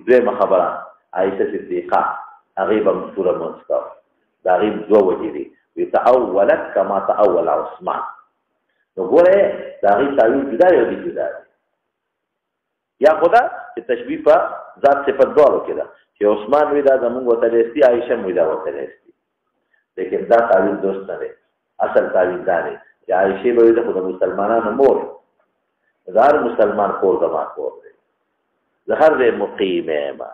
دویمه خبره عائشه صدیقه هغه به پوره مونږ کا دا غي دوه وجې دي يتأولت كما تأول عثمان نو ګوره دا غي تعویل جدا دی جدا یا خدا چې تشبیه په ذات صفت دوالو کې ده چې عثمان وی دا زمونږ وته لستی عائشه وی دا وته لستی لیکن دا تعویل دوست نه دی اصل تعویل دا دی چې عائشه به د خدای مسلمانانو مور زار مسلمان کور دما کور دی زهر دې مقیمه ما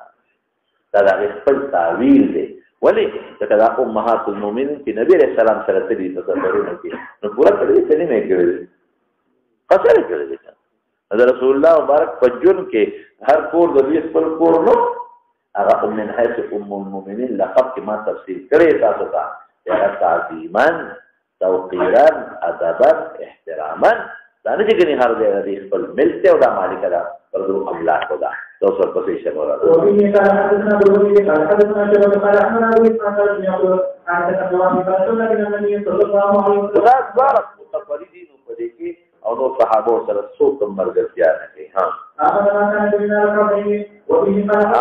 دا خپل تعویل دی ولی دا امهات المؤمنین چې نبی رسول الله سره تدې تصورونه کې نو پورا کړی څه نه کړی قصر کړی دی حضرت رسول الله مبارک فجر کې هر کور د دې خپل کور نو هغه من حيث المؤمنین لقب کې ما تفصیل کړی تاسو ته یا تعظیما توقیرا ادبا احتراما دا نه چې کني هر دې خپل ملته او د مالک دا پردو املاک دا توسر پسې شمولا وبه قال حدثنا بلوغي قال حدثنا شباب قال احمد بن اسحاق يقول عن النبي صلى الله عليه وسلم خلاص بارك متفردين وبديكي او نو صحابه سره څوک مرګتیا نه کوي ها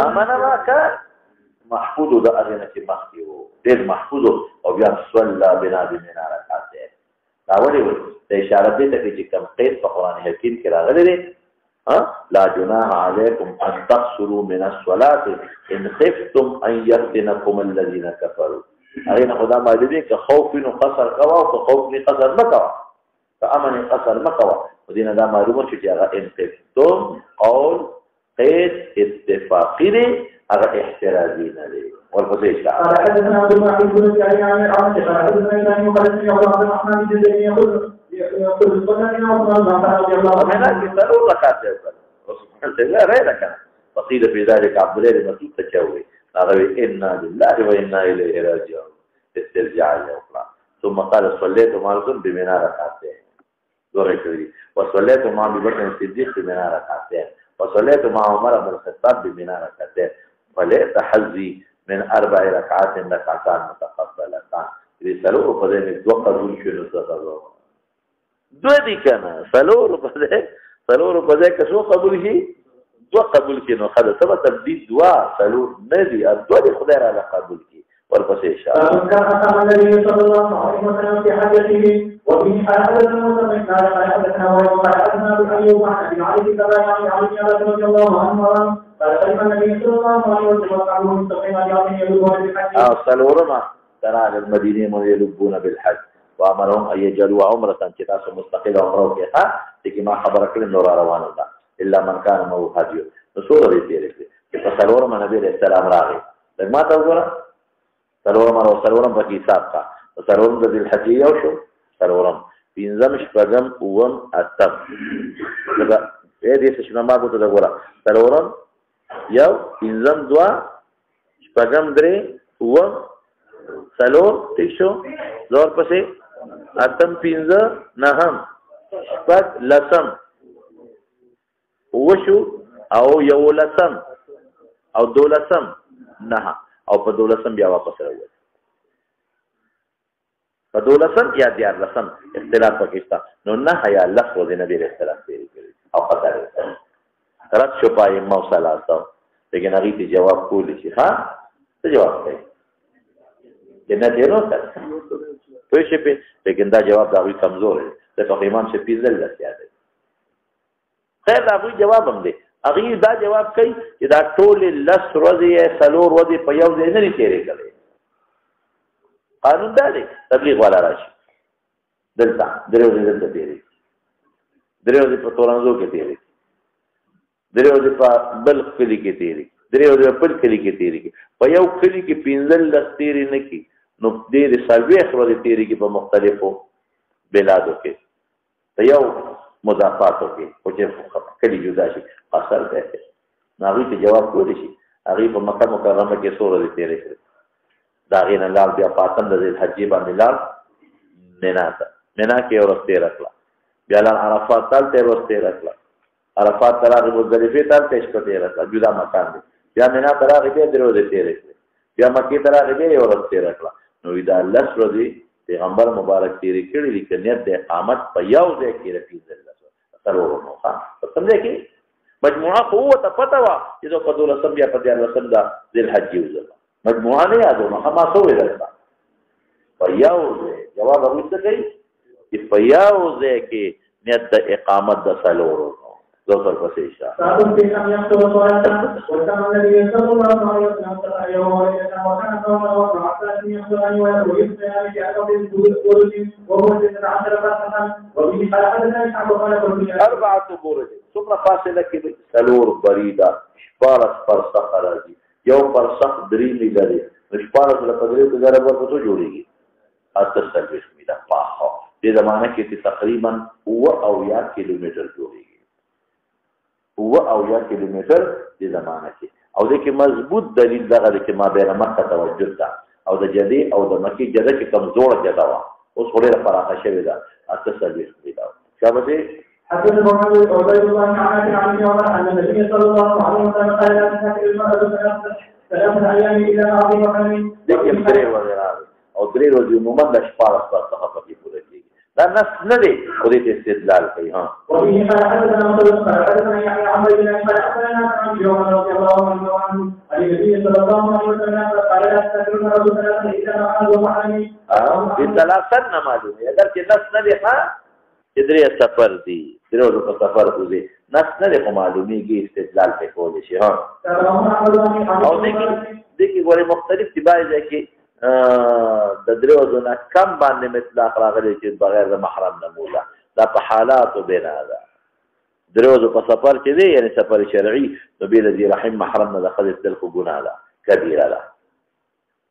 امن ما كان محفوظ د اذن کې مخکې وو ډېر محفوظ او بیا صلی بنا بنا رکعات دا ولې د اشاره دې ته چې کوم قید په قران حکیم کې راغلي دي لا جناح عليكم ان تقصروا من الصلاه ان خفتم ان يفتنكم الذين كفروا اغه خدا ما دې کې خوف نو قصر کوا او خوف نو قصر مکوا فامن قصر مکوا ودینا دا معلومه چې هغه ان خفتم قول قید اتفاقی دی هغه احترازی نه دی ورپسې اشاره حدثنا عبد الواحد بن سعيد عن عمرو قال حدثنا ابراهيم قال سمع عبد الرحمن بن زيد يقول صلى فقيل في ذلك عبد الله بن مسعود تشاوي قال انا لله وانا اليه راجعون استرجاع الاخرى ثم قال صليت معكم بمنى ركعتين وصليت مع ابي بكر الصديق بمنى ركعتين وصليت مع عمر بن الخطاب بمنى ركعتين فليت حظي من 4 ركعات ركعتان متقبلتان رسالو فذلك دو قبول شنو تقبلوا دو دي کنه سلور په ځای کې څو قبول شي دو قبول کینو خدای سبا تبدیل دعا سلور نه دي دو دي خدای را قبول کی ورپسې اشاره كان النبي صلى الله عليه وسلم في حاجته وفي حدثنا موسى قال حدثنا وحدثنا بأيوب عن ابي علي كذا يعني علي رضي الله عنه قال النبي صلى الله عليه وسلم قال مستقيم عليه يلوون بالحج سلورما ترى المدينه من يلبون بالحج وامرهم ان يجعلوا عمره چې تاسو مستقله عمره کې ها چې ما خبر کړل نور روانه ده الا من كان مو حج رسول الله دې چې په سلورم نبی رسول الله راغی دغه تا وګوره سلورم په حساب کا سلورم د الحج یو شو سلورم پنځم شپږم اوم اتم دا دې څه ما کوته دا وګوره سلورم یو پنځم دوا شپږم درې اوم سلور تیشو زور پسې اتم پنځه نهم شپږ لسم وشو او یو لسم او دولسم نه او په دولسم بیا واپس راوځي په دولسم یا دیار لسم اختلاف پکې نو نه یا لفظ د نبی رسول الله کړی او قدر رات شو پای موصله تاسو لیکن هغه ته جواب کولی شي ها څه جواب کوي کنه دیرو تاسو پوه شئ لیکن دا جواب دا وی کمزور دی ځکه امام سے پیزل لسیا دی خیر دا وی جواب هم دی هغه دا جواب کوي چې دا ټول لس ورځې سلور ورځې په یو ځای نه تیرې کړي قانون دا دی تبلیغ والا راشي دلته درو دې تیرې درو دې په تورنځو کې تیرې درو دې په بل کلی کې تیرې درو دې په کلی کې تیرې په یو کلی کې پینځل لس تیرې نه کی نو دې سالوي ورځې تیرې کې په مختلفو بلادو کې په یو مضافاتو کې او چې کلی جدا شي اثر ده ناوی ته جواب کولی شي هغه په مکه مکرمه کې سورې تیرې کړې دا غین الله بیا فاطمه د حج باندې لال مینا کې ورسته راکړه بیا لال عرفات ته ورسته راکړه عرفات تراغه مزدلفه ته شپته راکړه جدا مکان دی بیا مینا تراغه دې درو دې تیرې کړې بیا مکه تراغه دې ورسته راکړه نو دا لس ورځې پیغمبر مبارک تیرې کړې لیکن نیت د اقامت په یو ځای کې رفیع الله سلام ها سمجھے کې مجموعه قوت پتا وا چې په دولسم بیا په دیار لسم دا ذل حج وزل مجموعه نه یادو ما سوې درته پیاوځه جواب اوسه کوي چې پیاوځه کې نیت د اقامت د سلورو دوسر پسې شاه صاحب په نام یې څو وایي ورته باندې یې څو وایي یو وایي دا وکړه نو راځي یې څو وایي وایي چې هغه د دور ورته ورته د 10 پرسنټ وبي خلقنا شعب قال اربعه برج ثم فاصله کې سلور بریده شپارس فرسخ راځي یو فرسخ درې لري شپارس له پدې ته ضرب ورته جوړيږي اته سرویس میدا پاخو دې زمانه کې تقریبا 9 کیلومتر جوړيږي 9 کیلومتر دې زمانه کې او دې کې مضبوط دلیل دغه چې ما بین مکه توجه ده او د جدي او د مکی جده کې کمزور جده وا اوس وړه فراخه شوی ده اته سرویس میدا شابه دې حدث محمد بن عبيد الله عن عمر ان النبي صلى الله عليه وسلم قال لا تسافر المرأة 3 ايام الى عظيم مكان لیکن درې وغیرہ او درې ورځې عموما د شپارس پر څخه پکې پوره کیږي دا نس نه دی خو دې استدلال کوي ها وبه قال حدثنا مسلم قال حدثنا يحيى عن عبد الله قال اخبرنا عن يوم رضي الله عنه عن النبي صلى الله عليه وسلم قال لا تسافر المرأة 3 الا عظيم مكان دې ثلاثه نه معلومه اگر چې نس نه دی ها چې درې سفر دی درې ورځې په سفر کوزي نس نه دی معلومیږي استدلال په کول شي ها او دې کې ګورې مختلف تبعی ده کې د درې ورځې نه کم باندې مطلق راغلي چې بغیر د محرم نه مولا دا په حالات بنا ده درې ورځې په سفر کې دی یعنی سفر شرعي نو به الذي رحم محرم نه دخل تل کو ګناه ده کبیره ده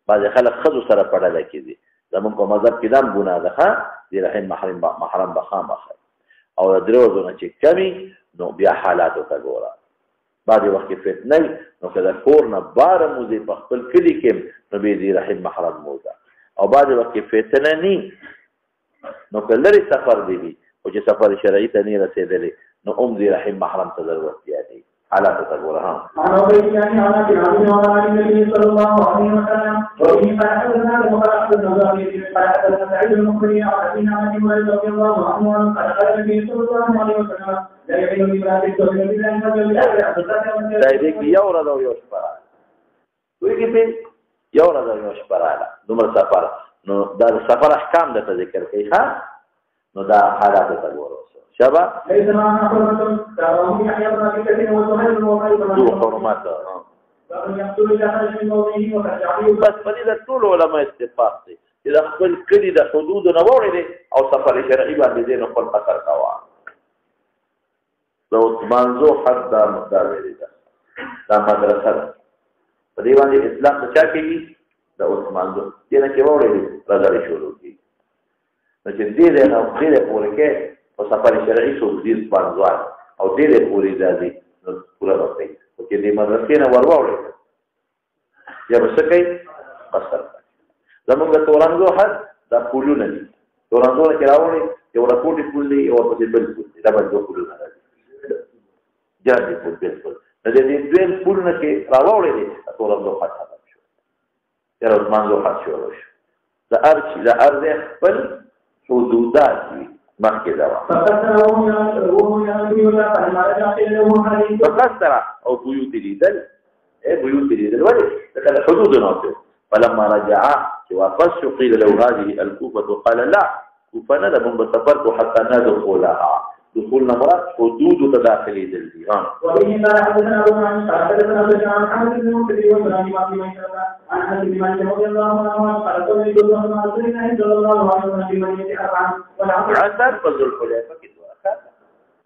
بعض خلک خذو سره پړل کېږي زمونږ په مذهب کې دا ګناه ده ها دې رحم محرم بخامه او درې ورځې نه چې کمی نو بیا حالاتو ته ګوره بعض وخت فتنه نو کله کور نه بار موزي په خپل کلی کې نو به دې رحم محرم موزه او بعض وخت فتنه ني نو کله لري سفر دی او چې سفر شرعي ته نه رسیدلې نو دې رحم محرم ته ضرورت دی حالات ته ګوره ها انا بيان انا في النبي صلى الله عليه وسلم وفي حدثنا المبارك بن نظامي حدثنا سعيد المقبري عن ابي نعيم رضي الله عنه قال قال النبي صلى الله عليه وسلم لا يحل لامرأة تؤمن بالله واليوم الآخر دا دې کې یو ورځ او یو شپه وایي کې یو ورځ او یو شپه دومره سفر نو دا سفر احکام د ذکر کوي ها نو دا حالات ته ګوره شبا ليس معنا حرمة كراهه يحيى بن ابي كثير وسهيل بن عمير ذو حرمات بس په دې ټول علماء اتفاق دي چې د خپل کلی د حدود نه وړي او سفر شرعي باندې دې خپل اثر کاوه لو منځو حد دا مقدار دی دا مدرسه په دې باندې اسلام څه کوي دا اوس منځو دې نه کې وړي راځي شروع کی چې دې نه خپل پورې کې او سفر شرعي شو دې باندې او دې پوری ځي نو پورا وکړي او چې دې مدرسې نه ورواړي یا څه کوي قصر زموږ تورانځو حد دا پولونه دي تورانځو کې راوړي یو راکوټي پول دی او په دې بل پول دی دا باندې پولونه راځي جادي پول بالکل د دې دویم پولونه کې راوړي دي تورانځو حد شو یا روزمانځو حد شو دا ارض خپل حدودات دي مخکې دا فقصر او بيوت لیدل بيوت لیدل ولې دغه حدود نه فلما رجع واپس قيل له هذه الكوفه قال لا كوفه لم بسفر حتى ندخلها دخولنا مراد حدود تداخلي دلدي ها وبه قال حدثنا ابو معين قال حدثنا عن حمد بن مكري وسلام بن عن حمد بن مالك رضي الله عنه قال قال رسول الله صلى الله عليه وسلم في مدينه اربعا عثر فذل الحليفه كده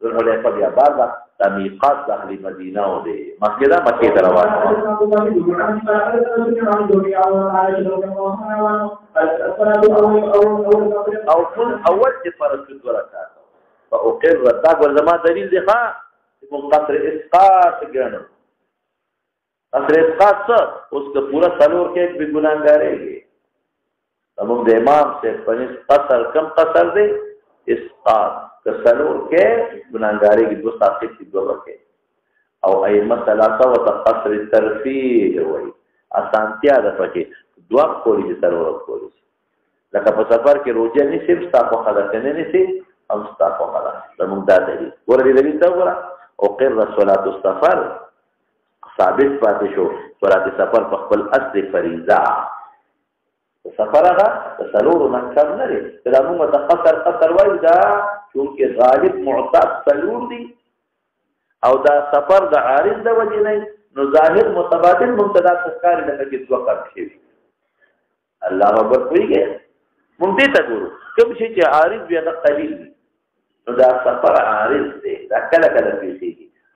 ذل الحليفه يا بابا تميقات داخل مدينه ودي مكه مكه روان اول فرض ورکات فاقر دا ورزما دلیل دی ښا قصر اسقاط ګڼو قصر اسقاط څه اوس که پورا سلور کې به ګناګارېږي زموږ د امام سے پنځ قصر کم قصر دی اسقاط که سلور کې ګناګارېږي دوه ساعت کې دوه کې او ائمه ثلاثه او قصر ترفیع وایي اسانتیا ده پکې دوه کولی سلور کولی لکه په سفر کې روزه نشي ستاسو خدای کنه نشي او استغفر الله زموږ دا دی ورته دې ته وره او قر صلاه السفر ثابت پاتې شو صلات سفر په خپل اصل فریضه سفر هغه د څلورو نه کم نه دی دا موږ د قصر وایو دا چونکې غالب معتاد څلور دي او دا سفر د عارض د وجې نه نو ظاهر متبادل مبتدا تذکار لکه چې دوه کار شي الله اکبر کوي مونږ دې ته ګورو کوم شي چې عارض بیا د قلیل دي نو دا سفر عارض دی دا کله کله پیږي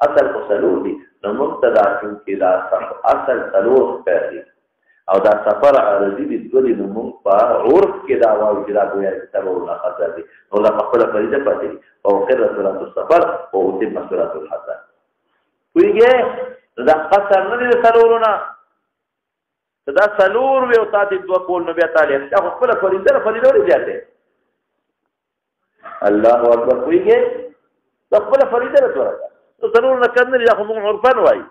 اصل څلور دي نو مبتدا چونکې دا اصل څلور دی او دا سفر عارضی دي دوی نو مونږ په عرف کې دا واو چې دا ګویا کتاب او نه خاطر دي نو دا خپل فریضه پاتې او خیر صلات السفر او تم صلات الحضر ویږي دا قصر نه دي ضرورونه دا څلور وي او تاسو دوه کول نو بیا تعالی دا خپل فریضه لري ځاته الله اکبر ویږي دا خپل فریضه لري نو ضرور نه کنه دا خو موږ عرفان وایي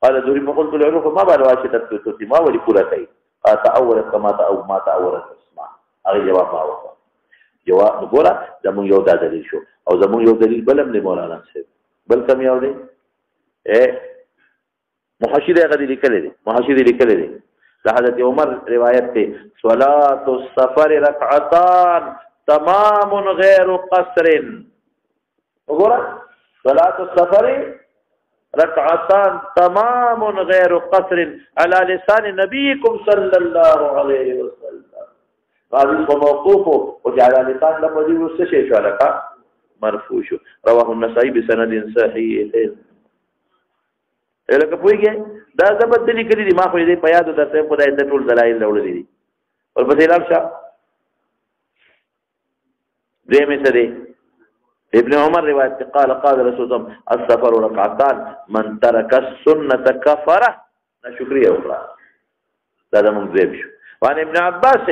قال ذري فقلت العروف ما بال واشتت تتما ولي كلتي تأولت كما تأولت اسمع هغه جواب ما وکړ جواب وګوره زمون یو دا دلیل شو او زمون یو دلیل بلم نه مولانا صاحب بل کم یو دی محشر هغه لیکل دي محشر لیکل دي حضرت عمر روایت ته صلاه السفر ركعتان تمام غير قصر وګوره صلاه السفر ركعتان تمام غير قصر على لسان نبيكم صلى الله عليه وسلم هذا موقوف وجعل لسان لفظي وسشي شو لك مرفوع رواه النسائي بسند صحيح لکه پوهیږي دا زبد دلی کړي دي ما خو دې په یاد درته خدای ته ټول دلایل راوړل دي او په دې لام شه دې مې سره ابن عمر روایت قال رسول الله السفر ركعتان من ترك السنه كفر شکریہ وکړه دا موږ دې شو وان ابن عباس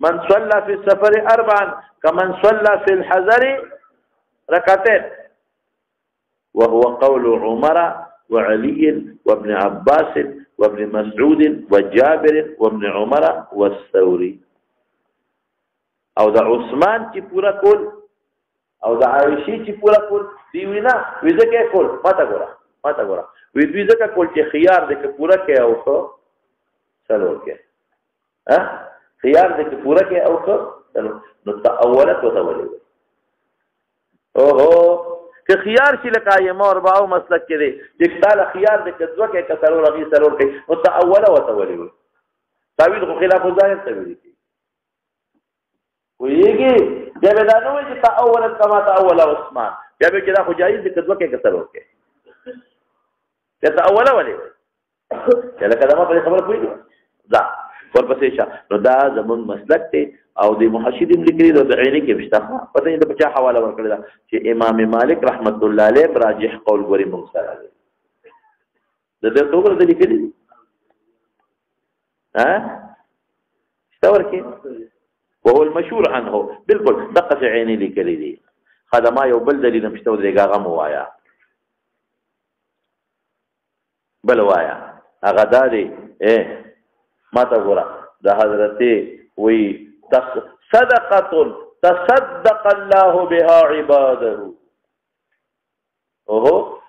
من صلى في السفر اربعا كمن صلى في الحضر ركعتين وهو قول عمر وعلي وابن عباس وابن مسعود وجابر وابن عمر والثوري او دا عثمان چې پورا کول او دا عائشہ چې پورا کول دی وینا ویزه کې کول ماته ګوره ویزه کې کول چې خيار دې کې پورا کې او څو څلور کې خيار دې کې پورا کې او څو نو تاولت وتولد اوهو که خيار شي لکه ائمه او باو مسلک کې دي چې تعالی خيار دې کځو کې کثرو رغي سرور کې نو تاوله وتولد تعویل خو خلاف ظاهر تعویل کی ویږي دا به دا نو چې تاولت کما تاول عثمان بیا به کدا خو جایز دې کځو کې کثرو کې چې تاوله ولې چې لکه دا ما په خبره پوهیږي دا ورپسې شه نو دا زمون مسلک ته او د محشدین لیکلي د عیني کې بشتاخه پته یې د بچا حواله ورکړل چې امام مالک رحمت الله علیه راجح قول غوري مونږ سره دی د دې ټول د لیکلي اشتور کې وهو المشهور عنه بالکل دقه عیني لیکلي دي خدما یو بل دلیل مشتو دیګه مو وایا بل وایا هغه دادی ما ته ګوره د حضرت وی صدقه تصدق الله بها عباده اوه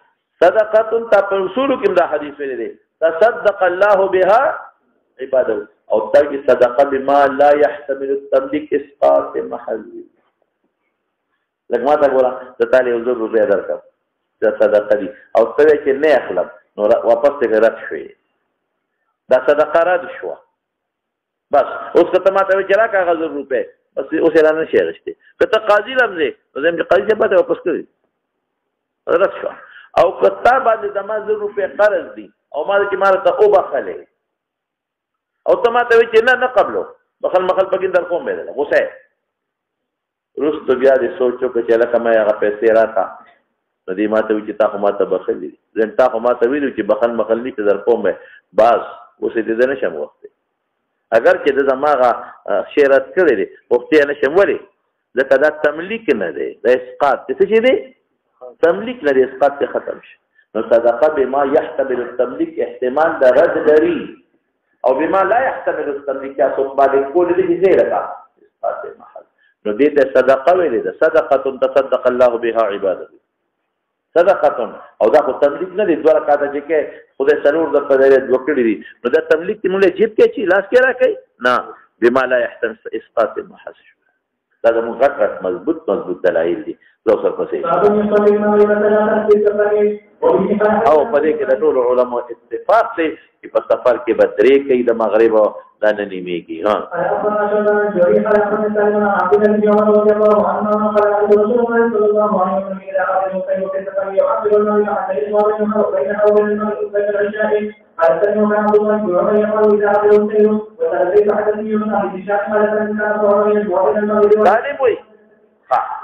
صدقه ترسول کوم دا حدیث ویلي تصدق الله بها عباده او ترک صدقه بما لا يحتمل التمليك اسقاط محل لکه ما ته ګوره د تعالی حضور روپیا درکړه دا صدقه دي او ته چې نه اخلم نو واپس ته رد شوي دا صدقه رد شو بس اوس کته ما ته چلا کاغذ روپے بس اوس اعلان نشي غشته کته قاضي لمزه زم چې قاضي په ته واپس کړی رد شو او کته باندې د ما 100 روپے قرض دي او ما چې مال ته او بخله او ته ما ته چې نه قبلو بخل مخل پکې در کوم به غوسه روس ته بیا دې سوچو چې لکه ما هغه پیسې راته ندی ما ته چې تا خو ما ته بخلی زين تا خو ما ته ویلو چې بخل مخل نه در کوم به بس اوسې دې نه شم وخت اگر چې د زماغه شیرت کړی دی وخت یې نشم ولی ځکه دا تملیک نه دی د اسقاط څه شي دی تملیک لري اسقاط ته ختم شي نو صدقه بما يحتمل التملیک احتمال د رد لري او بما لا يحتمل التملیک تاسو باندې کول دي چې لکه اسقاط محل نو دې ته صدقه ویلې ده صدقه تصدق الله بها عباده صدقه او دا خو تملیک نه دی 2 رکعات چې کې خدای سرور د پدې وکړي دي نو دا تملیک ته موږ جیب کې چې لاس کې راکې نه بما لا يحتمل اسقاط المحاسب دا موږ غټ مضبوط دلایل دي لو سر پسې او په دې کې د ټول علماء اتفاق دی چې په سفر کې بدرې کوي د مغرب دا نه نیمېږي ها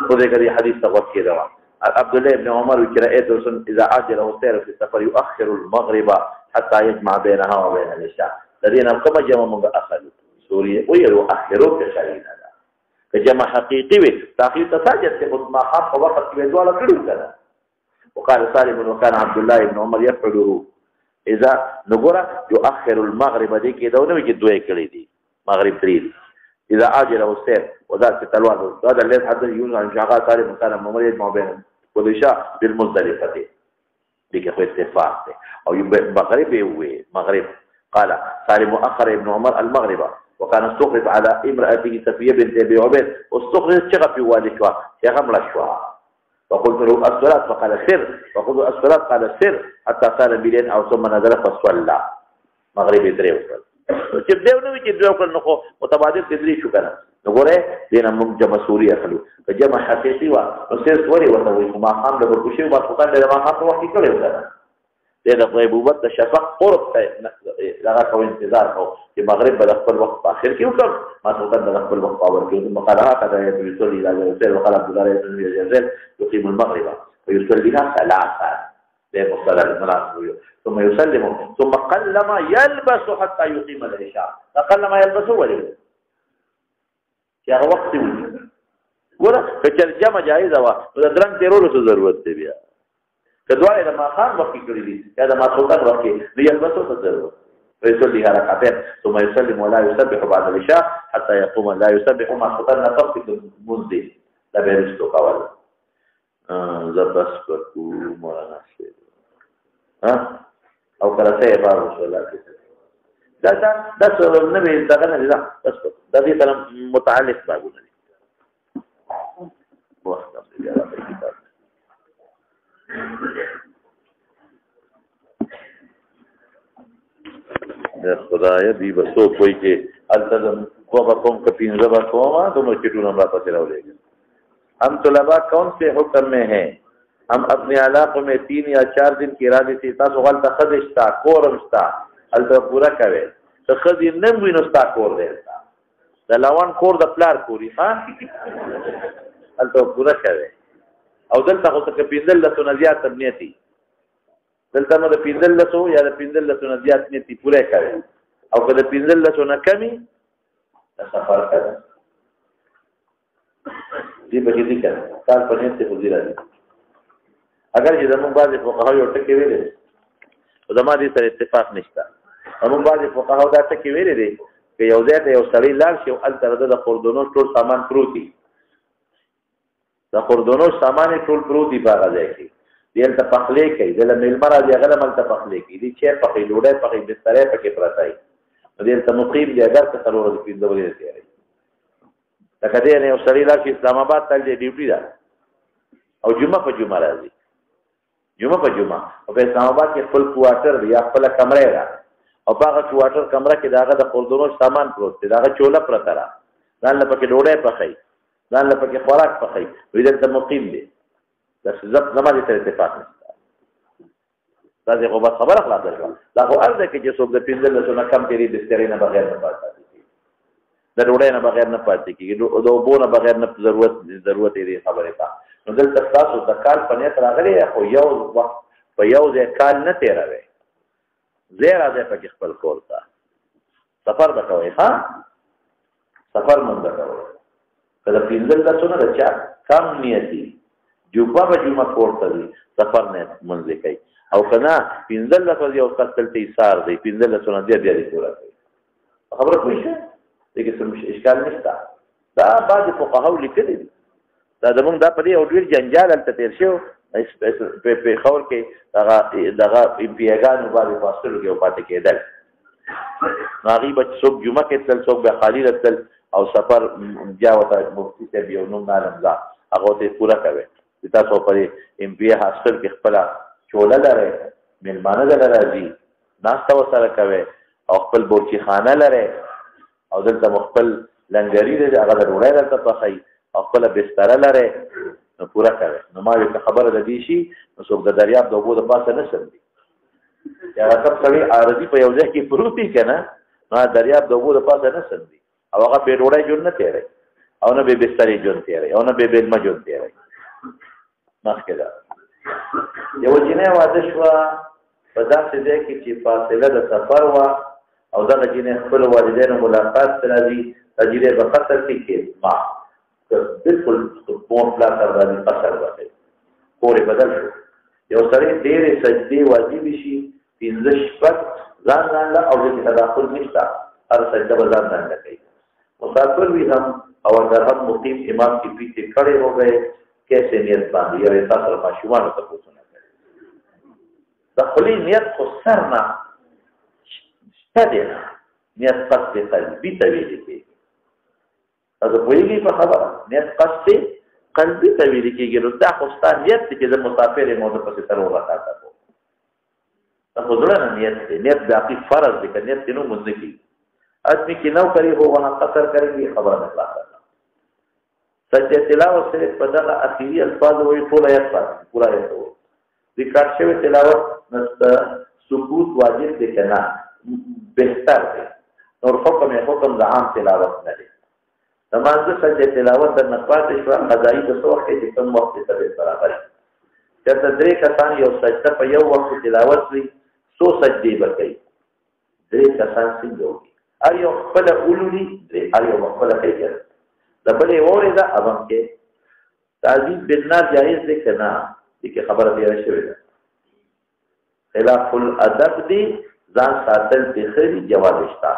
خذ كذي حديث تقول كذا عبد الله بن عمر رأيت إذا عجل وسير في السفر يؤخر المغرب حتى يجمع بينها وبين العشاء الذين كما جمع من أخذ سوريا ويؤخروا كشرين هذا كجمع حقيقي تأخير تساجد تقول ما خاف وقت كبدوا كله كذا وقال سالم وكان عبد الله بن عمر يفعله إذا نقول يؤخر المغرب دي كده ونوجد دوي كليدي مغرب تريد إذا عاجل والسير وذلك تلوان هذا الذي حدث يونس عن شعقاء سالم كان ممر يجمع بين والعشاء بالمزدلفة ديك أخوة اتفاق أو مغرب مغرب قال سالم مؤخر ابن عمر المغرب وكان استخرج على امرأته صفية بنت أبي عبيد واستخرج شغف والدها شغم لشوها فقلت له الصلاة فقال سر فقلت له الصلاة قال سر حتى صار بلين أو ثم نزل فصلى مغرب دريو چې دیو نو چې دیو کړه نو متبادل تدریج شو کنه نو ګوره دینه موږ جمع سوري اخلو که جمع حقيقي وا نو څه سوري وته وي ما خام د ورکوشي ما څنګه د ما خام وخت کړو کنه د غیبوبت د شفق قرب ته لغه کو انتظار کو چې مغرب بل خپل وخت په اخر کې وکړ ما څنګه د خپل وخت باور کې مقالات دا يصلي الى رسول وقال عبد الله بن يزيد يقيم المغرب ويصليها ثلاثه بمصطلح المناسب ثم يسلم ثم قلما يلبس حتى يقيم العشاء قلما يلبس ولي يا وقت ولي ګوره چې جمع جایز وا د درنګ تیرولو څه ضرورت دی بیا کدوړې د ما خان وخت کړی دي یا د ما سلطان وخت دی يلبسو څه ضرورت ويصلي ركعتين ثم يسلم ولا يسبح بعد العشاء حتى يقوم لا يسبح ما سلطان نفسه منذ لا بيرستو قال زبس کو مولانا ها او کله سه بار وصلات دا څه نبی دغه نه ده بس د دې سره متعلق باغونه دي وخت دی یا په کتاب د خدای دی بسو کوئی کې التزم کوم کپین زبا کوما دومره چټو نمبر پاتې راولېږي हम طلبा कौन से हुक्म में हैं हम अपने علاقوں में 3 या 4 दिन की ارادے سے تاسو غلطه خدشتا کورمستا الته پورا کوي ته خدي نن وینستا کور دیتا د لاوان کور د پلار کوري ها الته پورا کوي او دلته خو ته پیندل له سنزيات امنيتي دلته نو د پیندل له یا د پیندل له سنزيات امنيتي پورا کوي او کله پیندل له سن کمی سفر کوي دې به دې کړه کار په نیت ته وزیر دي اگر چې زموږ بعض فقها یو ټکی ویلي او زموږ دې سره اتفاق نشته زموږ بعض فقها دا ټکی ویلي دي چې یو ځای ته یو سړی لاړ شي او الته د قردونو ټول سامان پروتي د قردونو سامان ټول پروتي په هغه ځای کې دې ته پخلې کوي د ملمر راځي هغه ملته پخلې کوي دې چې پخې ډوډۍ پخې بسترې پکې پرتای دې ته مقیم دی اگر څه ضرورت دې پیندوري دی لکه دې نه یو سړی لاړ شي اسلام آباد ته دې ډیوټي ده او جمعه په جمعه راځي جمعه په جمعه او په اسلام آباد کې خپل کوارټر دی یا خپل کمره ده او هغه کوارټر کمره کې داغه د قردونو سامان پروت دی داغه چوله پرته را ځان له پکې ډوډۍ پخې ځان له پکې خوراک پخې وې دې ته مقیم دی د ضبط زمادي سره اتفاق نشته دا دې خو بس خبره خلاصه شوه دا خو ارزه کې چې څوک د پیندل له سونه کم تیری د سترینه بغیر نه پاتې د ډوډۍ نه بغیر نه پاتې کېږي د اوبو نه بغیر نه ضرورت یې خبرې تا نو دلته تاسو د کال په نیت راغلی خو یو وخت په یو ځای کال نه تېروئ ځای راځئ پکې خپل کور ته سفر به کوئ ها سفر مونږ به کوئ که د پنځه لسونه د چا کم نیتي جمعه به جمعه کور ته ځي سفر نه مونځ کوي او که نه پنځه لسه یو کس دلته ایثار دی پنځه لسونه بیا دې پوره کوي خبره پوه شئ دغه څه اشکال نشته دا بعض فقهاو لیکلي دي دا زمونږ دا په دې او ډېر جنجال هلته تېر شو په خور کې دغه امپیاګانو باندې فاصله کې پاتې کېدل ناغي بچ څوک جمعه کې تل څوک به خالی راتل او سفر بیا وته مفتي ته بیا نو عالم ځا هغه ته پورا کوي تاسو پرې ام پی هاسپټل کې خپل چوله لري ملمانه دلته راځي ناشته وسره کوي او خپل بورچی خانه لري او دلته خپل لنګری دې هغه ډوړای راته پخای او خپل بستر لري نو پورا کوي نو ما یو خبره د دې شي نو څوک د دریاب د اوبو د پاسه نه سمي یا سب سړی عارضی په یو ځای کې پروتي کنه نو دریاب د اوبو د پاسه نه سمي او هغه په ډوړای جون نه تیری او نه به بسترې جون تیری او نه به بلما جون تیری مخکې دا یو جنې واده شو په داسې ځای کې چې فاصله د سفر وا او دغه جنې خپل والدینو ملاقات راځي تجربه به خطر کې ما بالکل پون پلا تر باندې قصر وته کورې بدل شو یو سړی ډېرې سجدې واجب شي 15 شپږ ځان لا او دې تداخل نشته هر سجده به ځان نه کوي مسافر بھی ہم اور اگر ہم مقیم امام کے پیچھے کھڑے ہو گئے کیسے نیت باندھی اور ایسا سرما شمار تک پوچھنا کرے دخلی نیت کو سرنا دینا نیت قصد قلبی طویلی کی اگر ہوئی گئی پر خبر نیت قصد قلبی طویلی کی گئی رتا خستان نیت تھی کہ مسافر موضوع پر ستر ہو رہا تھا خودرا نیت باقی فرض دیکھا نیت تینوں مزدکی آدمی کی نو کری ہو وہاں قصر کریں گے خبر نکلا کرنا سجدہ تلاوت سے پدغه اخیری الفاظ وہی ټول آیات پاتې پورا آیات وو ریکارډ شوی تلاوت نست سکوت واجب دی کنه بهتر دی نور حکم د عام تلاوت نه دی نماز سجدہ تلاوت د نقاط شو قضایی د څو وخت کې کم وخت ته برابر چې درې کسان یو سجده په یو وخت تلاوت وي سو سجدي وکړي درې کسان څنګه ايو خپل اولولي ايو خپل کوي د بلې وره دا اوم کې تعظیم بالناس جائز دي کنه دغه خبره دی شوې ده خلاف الادب دي ځان ساتل د خري جواز شته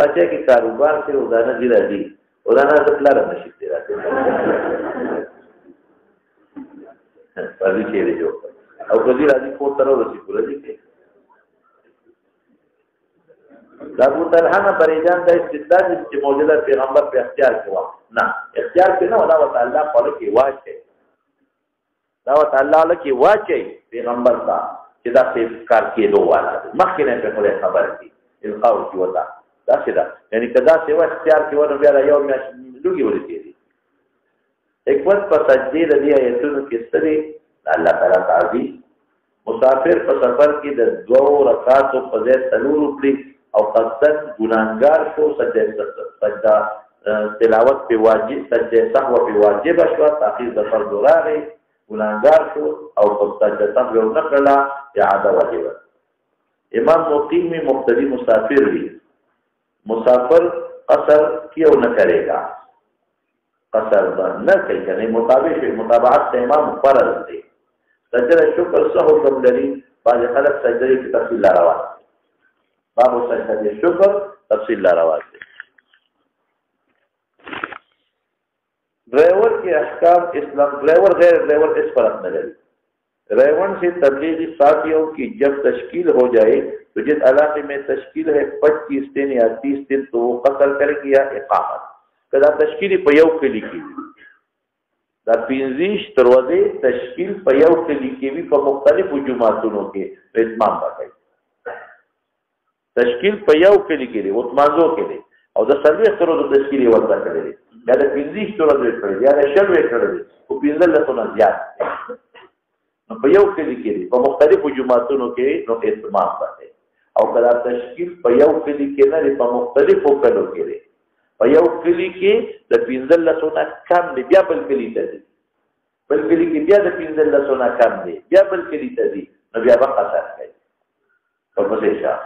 راځي کې کاروبار کې ودانه دي راځي ودانه د پلان نشي دی راځي پرې کې دی او کله راځي کو تر ورسې پورې دي ابو طلحه پریجان د استدلال چې موجوده پیغمبر په اختیار کې و نه اختیار کې نه الله تعالی په لکه واچي الله تعالی لکه واچي پیغمبر تا چې دا څه کار کېدو والا مخکې نه په خبر دي القاء کی وتا دا څه دا یعنی کدا څه و اختیار کې ونه بیا یو میاش لوګي ورته دي ایک وخت په سجدي د دې ایتونو کې ستړي الله تعالی تعالی مسافر په سفر کې د 2 رکعاتو په ځای تلور کړی او قصدن گناهگار شو سجده تلاوت په واجب سجده سهو په واجب شو تاخير د فرض راغی گناهگار شو او سجده سهو نه کړه اعاده واجب امام مقیم مقتدی مسافر وی مسافر قصر کیوں نہ کرے گا قصر نہ کوي کنه مطابقت امام فرض دی سجده شکر سهو کوم لري باز خلک سجده کی تفصیل راوړي باب سجده شکر تفصیل لا رواز دی ڈرائیور کے احکام اسلام ڈرائیور غیر ڈرائیور اس فرق نہ لگی ڈرائیور سے تبلیغی ساتھیوں کی جب تشکیل ہو جائے تو جس علاقے میں تشکیل ہے 25 دن یا 30 دن تو وہ قصر کرے گی یا اقامت کدا تشکیل پیو کے لکھی دا 15 دروازے تشکیل پیو کے لکھی بھی په مختلف جماعتونو کې اتمام وکړي تشکیل په یو کلی کې دی او مانزو کې دی او د سروې سره د تشکیل ورته کړی دی یا د 15 سره د کړی یا د شلوې کړی دی او 15 له څونه زیات نو په یو کلی کې دی په مختلفو جماعتونو کې نو اهتمام کوي او کله تشکیل په یو کلی کې نه په مختلفو کلو کې دی په یو کلی کې د 15 له څونه کم دی بیا بل کلی ته دی بل کلی کې بیا د 15 له څونه کم دی بیا بل کلی ته دی نو بیا به قصر کوي په څه شي